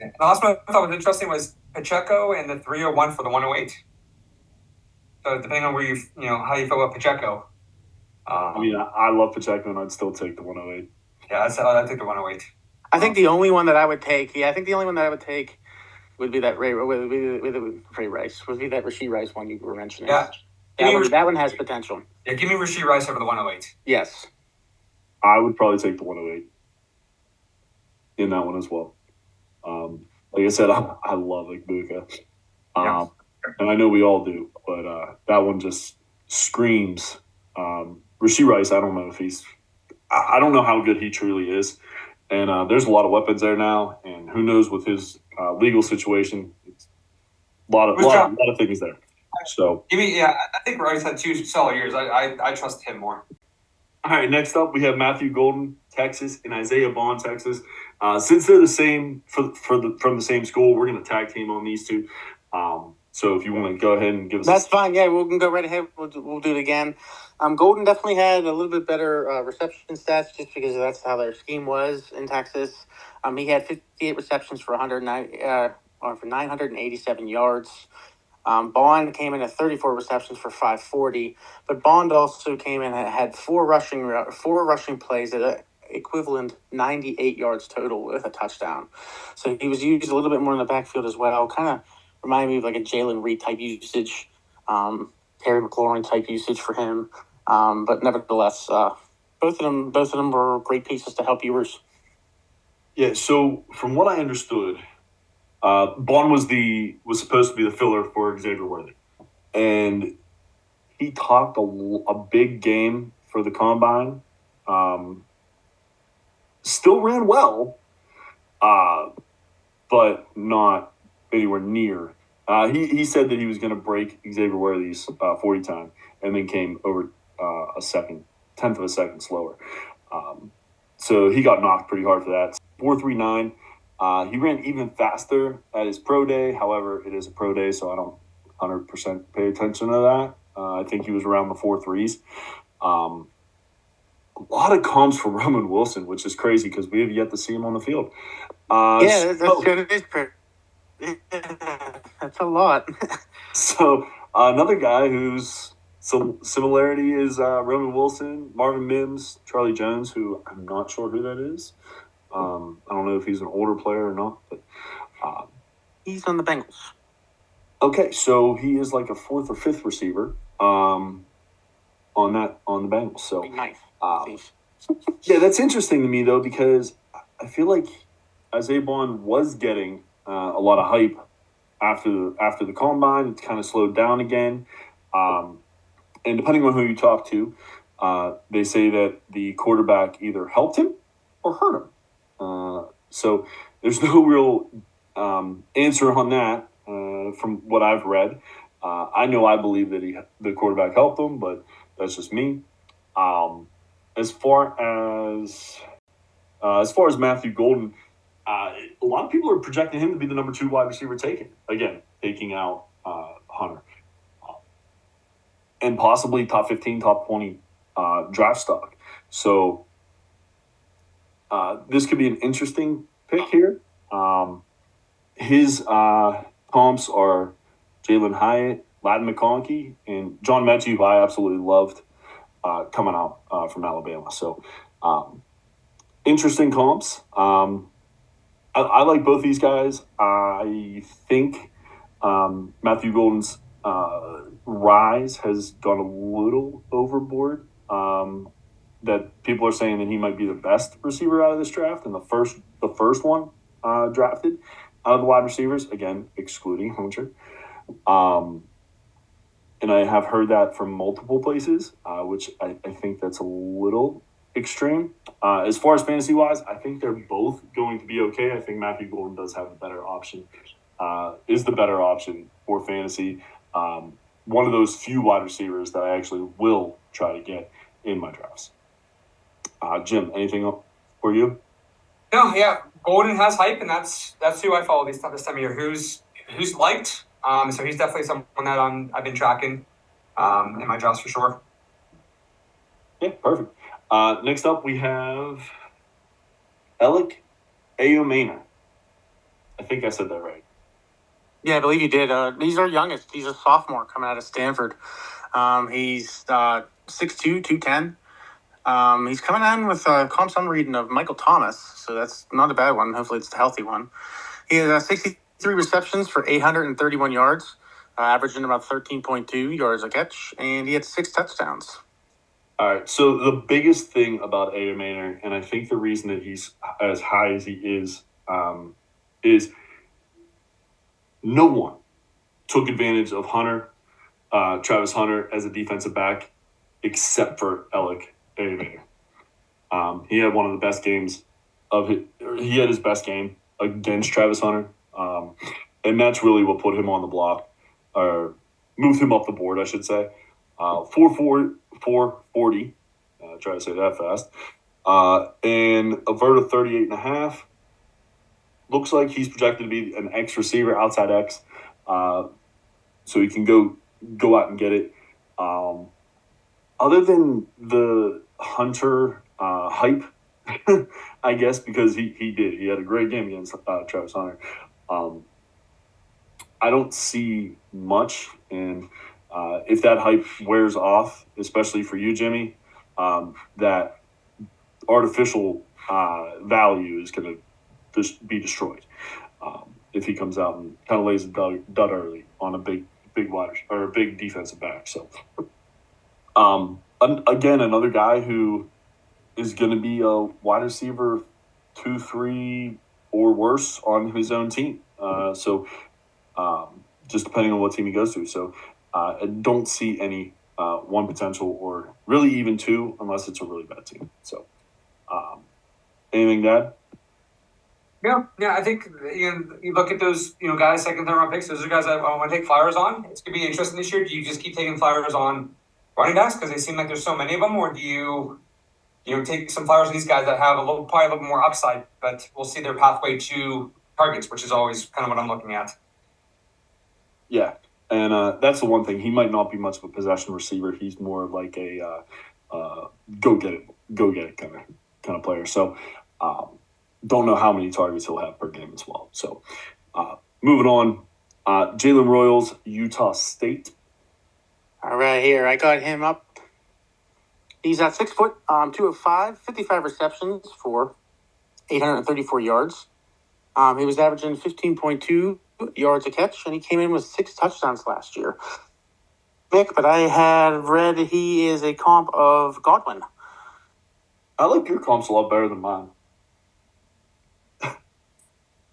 And also, what I thought was interesting was Pacheco and the 301 for the 108. So depending on where how you feel about Pacheco. I mean, I love Pacheco, and I'd still take the 108. Yeah, I'd take the 108. I think the only one that I would take. Yeah, I think the only one that I would take would be that Ray Rice. Would be that Rashid Rice one you were mentioning. Yeah, that one has potential. Yeah, give me Rashid Rice over the 108. Yes. I would probably take the 108 in that one as well. Like I said, I love Igbuka. And I know we all do, but that one just screams. Rashee Rice, I don't know if I don't know how good he truly is. And there's a lot of weapons there now, and who knows with his legal situation. It's a lot of things there. So I think Rice had 2 solid years. I trust him more. All right, next up we have Matthew Golden, Texas, and Isaiah Bond, Texas. Since they're the same from the same school, we're going to tag team on these two. So if you want to go ahead and give us, that's fine. Yeah, we can go right ahead. We'll do it again. Golden definitely had a little bit better reception stats just because that's how their scheme was in Texas. He had 58 receptions for 987 yards. Bond came in at 34 receptions for 540, but Bond also came in and had four rushing plays at equivalent 98 yards total with a touchdown. So he was used a little bit more in the backfield as well. Kind of reminded me of like a Jalen Reed type usage, Terry McLaurin type usage for him. But nevertheless, both of them were great pieces to help Ewers. Yeah. So from what I understood, Bond was supposed to be the filler for Xavier Worthy, and he talked a big game for the combine. Still ran well, but not anywhere near. He said that he was going to break Xavier Worthy's 40 time, and then came over tenth of a second slower. So he got knocked pretty hard for that. 4.39. He ran even faster at his pro day. However, it is a pro day, so I don't 100% pay attention to that. I think he was around the 4.3s. A lot of comps for Roman Wilson, which is crazy because we have yet to see him on the field. That's a lot. So another guy who's some similarity is Roman Wilson, Marvin Mims, Charlie Jones, who I'm not sure who that is. I don't know if he's an older player or not, but he's on the Bengals. Okay, so he is like a fourth or fifth receiver on the Bengals. So nice. Yeah, that's interesting to me though because I feel like Isaiah Bond was getting a lot of hype after the combine. It's kind of slowed down again, and depending on who you talk to, they say that the quarterback either helped him or hurt him. So there's no real answer on that from what I've read. I know I believe that the quarterback helped him, but that's just me. As far as Matthew Golden, a lot of people are projecting him to be the number 2 wide receiver taking out Hunter, and possibly top 15, top 20 draft stock. So this could be an interesting pick here. His comps are Jalen Hyatt, Latin McConkey, and John Mechie, who I absolutely loved coming out from Alabama. So interesting comps. I like both these guys. I think Matthew Golden's rise has gone a little overboard. That people are saying that he might be the best receiver out of this draft and the first one drafted out of the wide receivers, again excluding Hunter. And I have heard that from multiple places, which I think that's a little extreme. As far as fantasy-wise, I think they're both going to be okay. I think Matthew Golden does have a better option, is the better option for fantasy. One of those few wide receivers that I actually will try to get in my drafts. Jim, anything for you? No, yeah. Golden has hype, and that's who I follow this time of year. Who's liked. So he's definitely someone that I've been tracking in my drafts for sure. Yeah, perfect. Next up, we have Alec Ayomaina. I think I said that right. Yeah, I believe you did. He's our youngest. He's a sophomore coming out of Stanford. He's 6'2", 210. He's coming in with comps I'm reading of Michael Thomas, so that's not a bad one. Hopefully it's the healthy one. He has 63 receptions for 831 yards, averaging about 13.2 yards a catch, and he had 6 touchdowns. All right, so the biggest thing about Ayomaina, and I think the reason that he's as high as he is no one took advantage of Hunter Travis Hunter as a defensive back, except for Alec Avery. He had one of the best games he had his best game against Travis Hunter. And that's really what put him on the block, or moved him up the board, I should say. 440. Try to say that fast. And a vert of 38.5. Looks like he's projected to be an X receiver, outside X. So he can go out and get it. Other than the Hunter hype, I guess, because he did. He had a great game against Travis Hunter. I don't see much, and if that hype wears off, especially for you, Jimmy, that artificial value is going to just be destroyed if he comes out and kind of lays a dud early on a big wide or a big defensive back. So, again, another guy who is going to be a wide receiver 2, 3, or worse on his own team. Just depending on what team he goes to. So I don't see any one potential, or really even two, unless it's a really bad team. So anything to add? Yeah. I think you look at those guys, second, third round picks. Those are guys I want to take flyers on. It's going to be interesting this year. Do you just keep taking flyers on running backs because they seem like there's so many of them, or do you take some flyers on these guys that have probably a little more upside, but we'll see their pathway to targets, which is always kind of what I'm looking at. Yeah, and that's the one thing. He might not be much of a possession receiver. He's more of like a go get it kind of player. So don't know how many targets he'll have per game as well. So moving on, Jalen Royals, Utah State. All right, here I got him up. He's at 6 foot, 205, 55 receptions for 834 yards. He was averaging 15.2 yards a catch, and he came in with 6 touchdowns last year. Vic, but I had read he is a comp of Godwin. I like your comps a lot better than mine.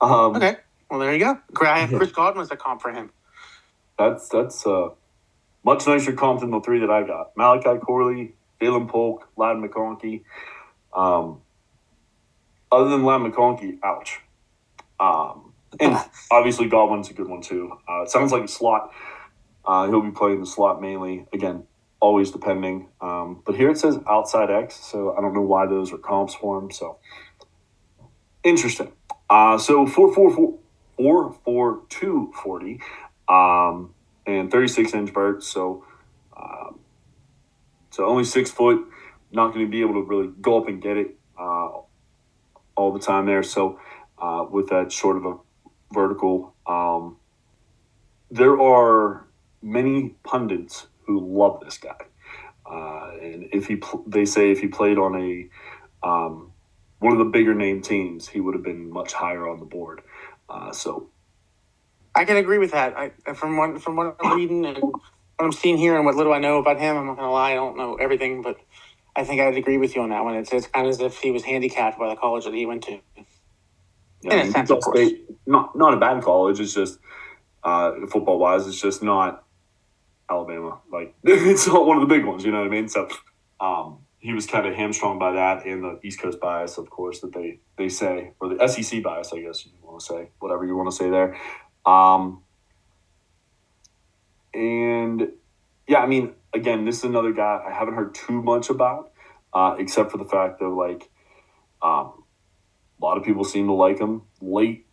Okay, well, there you go. I have Chris Godwin as a comp for him. That's much nicer comp than the 3 that I got. Malachi Corley, Jalen Polk, Ladd McConkey. Other than Ladd McConkey, ouch. And obviously Godwin's a good one too. It sounds like a slot. He'll be playing the slot mainly. Again, always depending. But here it says outside X, so I don't know why those are comps for him. So interesting. So 4.42 and 36-inch vert. So only 6 foot. Not going to be able to really go up and get it all the time there. So with that short of a vertical, there are many pundits who love this guy, and they say if he played on a one of the bigger name teams, he would have been much higher on the board. So I can agree with that. From what I'm reading and what I'm seeing here and what little I know about him, I'm not going to lie, I don't know everything, but I think I'd agree with you on that one. It's kind of as if he was handicapped by the college that he went to. Yeah, in a sense, of course. Not a bad college. It's just football-wise, it's just not Alabama. Like, it's not one of the big ones. You know what I mean? So he was kind of hamstrung by that, and the East Coast bias, of course, that they say, or the SEC bias, I guess you want to say, whatever you want to say there. And yeah, I mean, again, this is another guy I haven't heard too much about, except for the fact that a lot of people seem to like him late.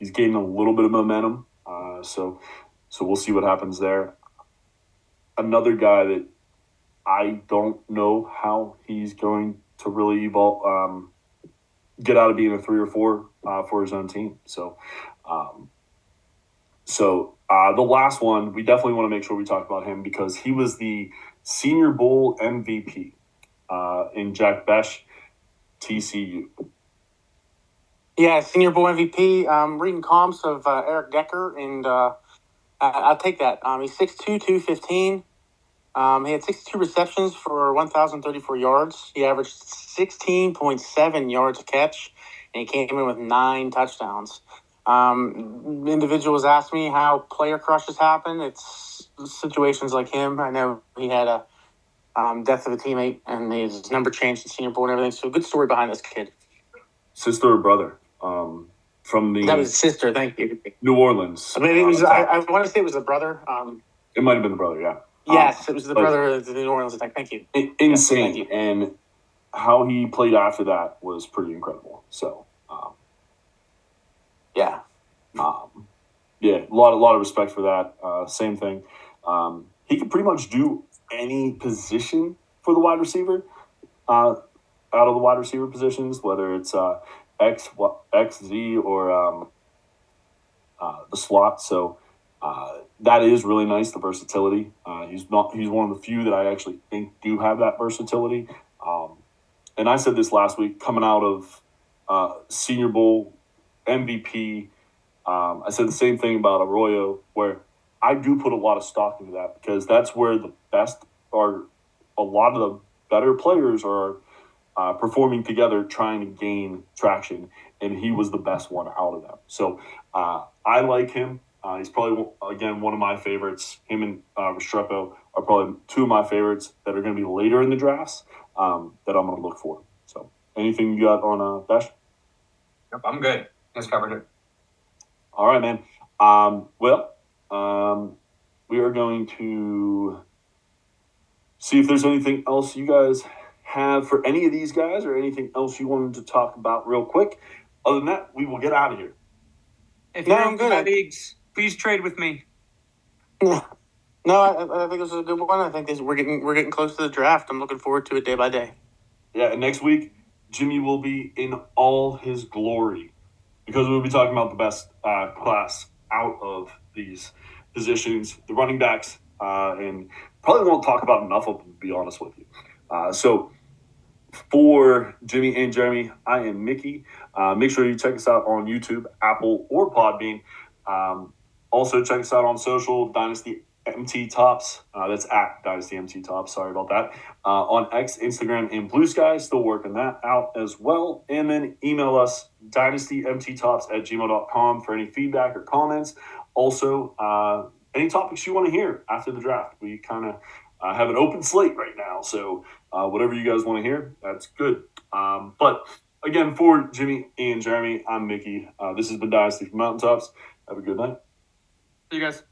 He's gaining a little bit of momentum, so we'll see what happens there. Another guy that I don't know how he's going to really evolve, get out of being a 3 or 4 for his own team. So the last one, we definitely want to make sure we talk about him because he was the Senior Bowl MVP in Jack Besh, TCU. Yeah, Senior Bowl MVP. Reading comps of Eric Decker, and I'll take that. He's 6'2", 215. He had 62 receptions for 1,034 yards. He averaged 16.7 yards a catch, and he came in with 9 touchdowns. Individuals ask me how player crushes happen. It's situations like him. I know he had a death of a teammate and his number changed in senior bowl and everything. So good story behind this kid. Sister or brother? From the That was his sister. Thank you. New Orleans. I mean, it was. I want to say it was the brother. It might have been the brother. Yeah. Yes, it was the brother of the New Orleans attack. Thank you. Insane. Yes, and how he played after that was pretty incredible. So, yeah. Yeah, a lot of respect for that. Same thing. He can pretty much do any position for the wide receiver, out of the wide receiver positions, whether it's X, Z, or the slot. So that is really nice, the versatility. He's one of the few that I actually think do have that versatility. And I said this last week, coming out of Senior Bowl, MVP. I said the same thing about Arroyo, where I do put a lot of stock into that because that's where the best or a lot of the better players are performing together, trying to gain traction, and he was the best one out of them. So I like him. He's probably, again, one of my favorites. Him and Restrepo are probably two of my favorites that are going to be later in the drafts that I'm going to look for. So anything you got on Bash? Yep, I'm good. Just covered it. All right, man. We are going to see if there's anything else you guys have for any of these guys or anything else you wanted to talk about real quick. Other than that, we will get out of here. If you're in my leagues, please trade with me. No, I think this is a good one. I think we're getting close to the draft. I'm looking forward to it day by day. Yeah, and next week, Jimmy will be in all his glory because we'll be talking about the best class out of these positions, the running backs, and probably won't talk about enough of them, to be honest with you. So for Jimmy and Jeremy, I am Mickey. Make sure you check us out on YouTube, Apple, or Podbean. Also, check us out on social, dynastymttops. That's at dynastymttops. Sorry about that. On X, Instagram, and Blue Sky. Still working that out as well. And then email us, dynastymttops@gmail.com for any feedback or comments. Also, any topics you want to hear after the draft. We kind of have an open slate right now. So whatever you guys want to hear, that's good. But again, for Jimmy and Jeremy, I'm Mickey. This has been Dynasty from Mountaintops. Have a good night. See you guys.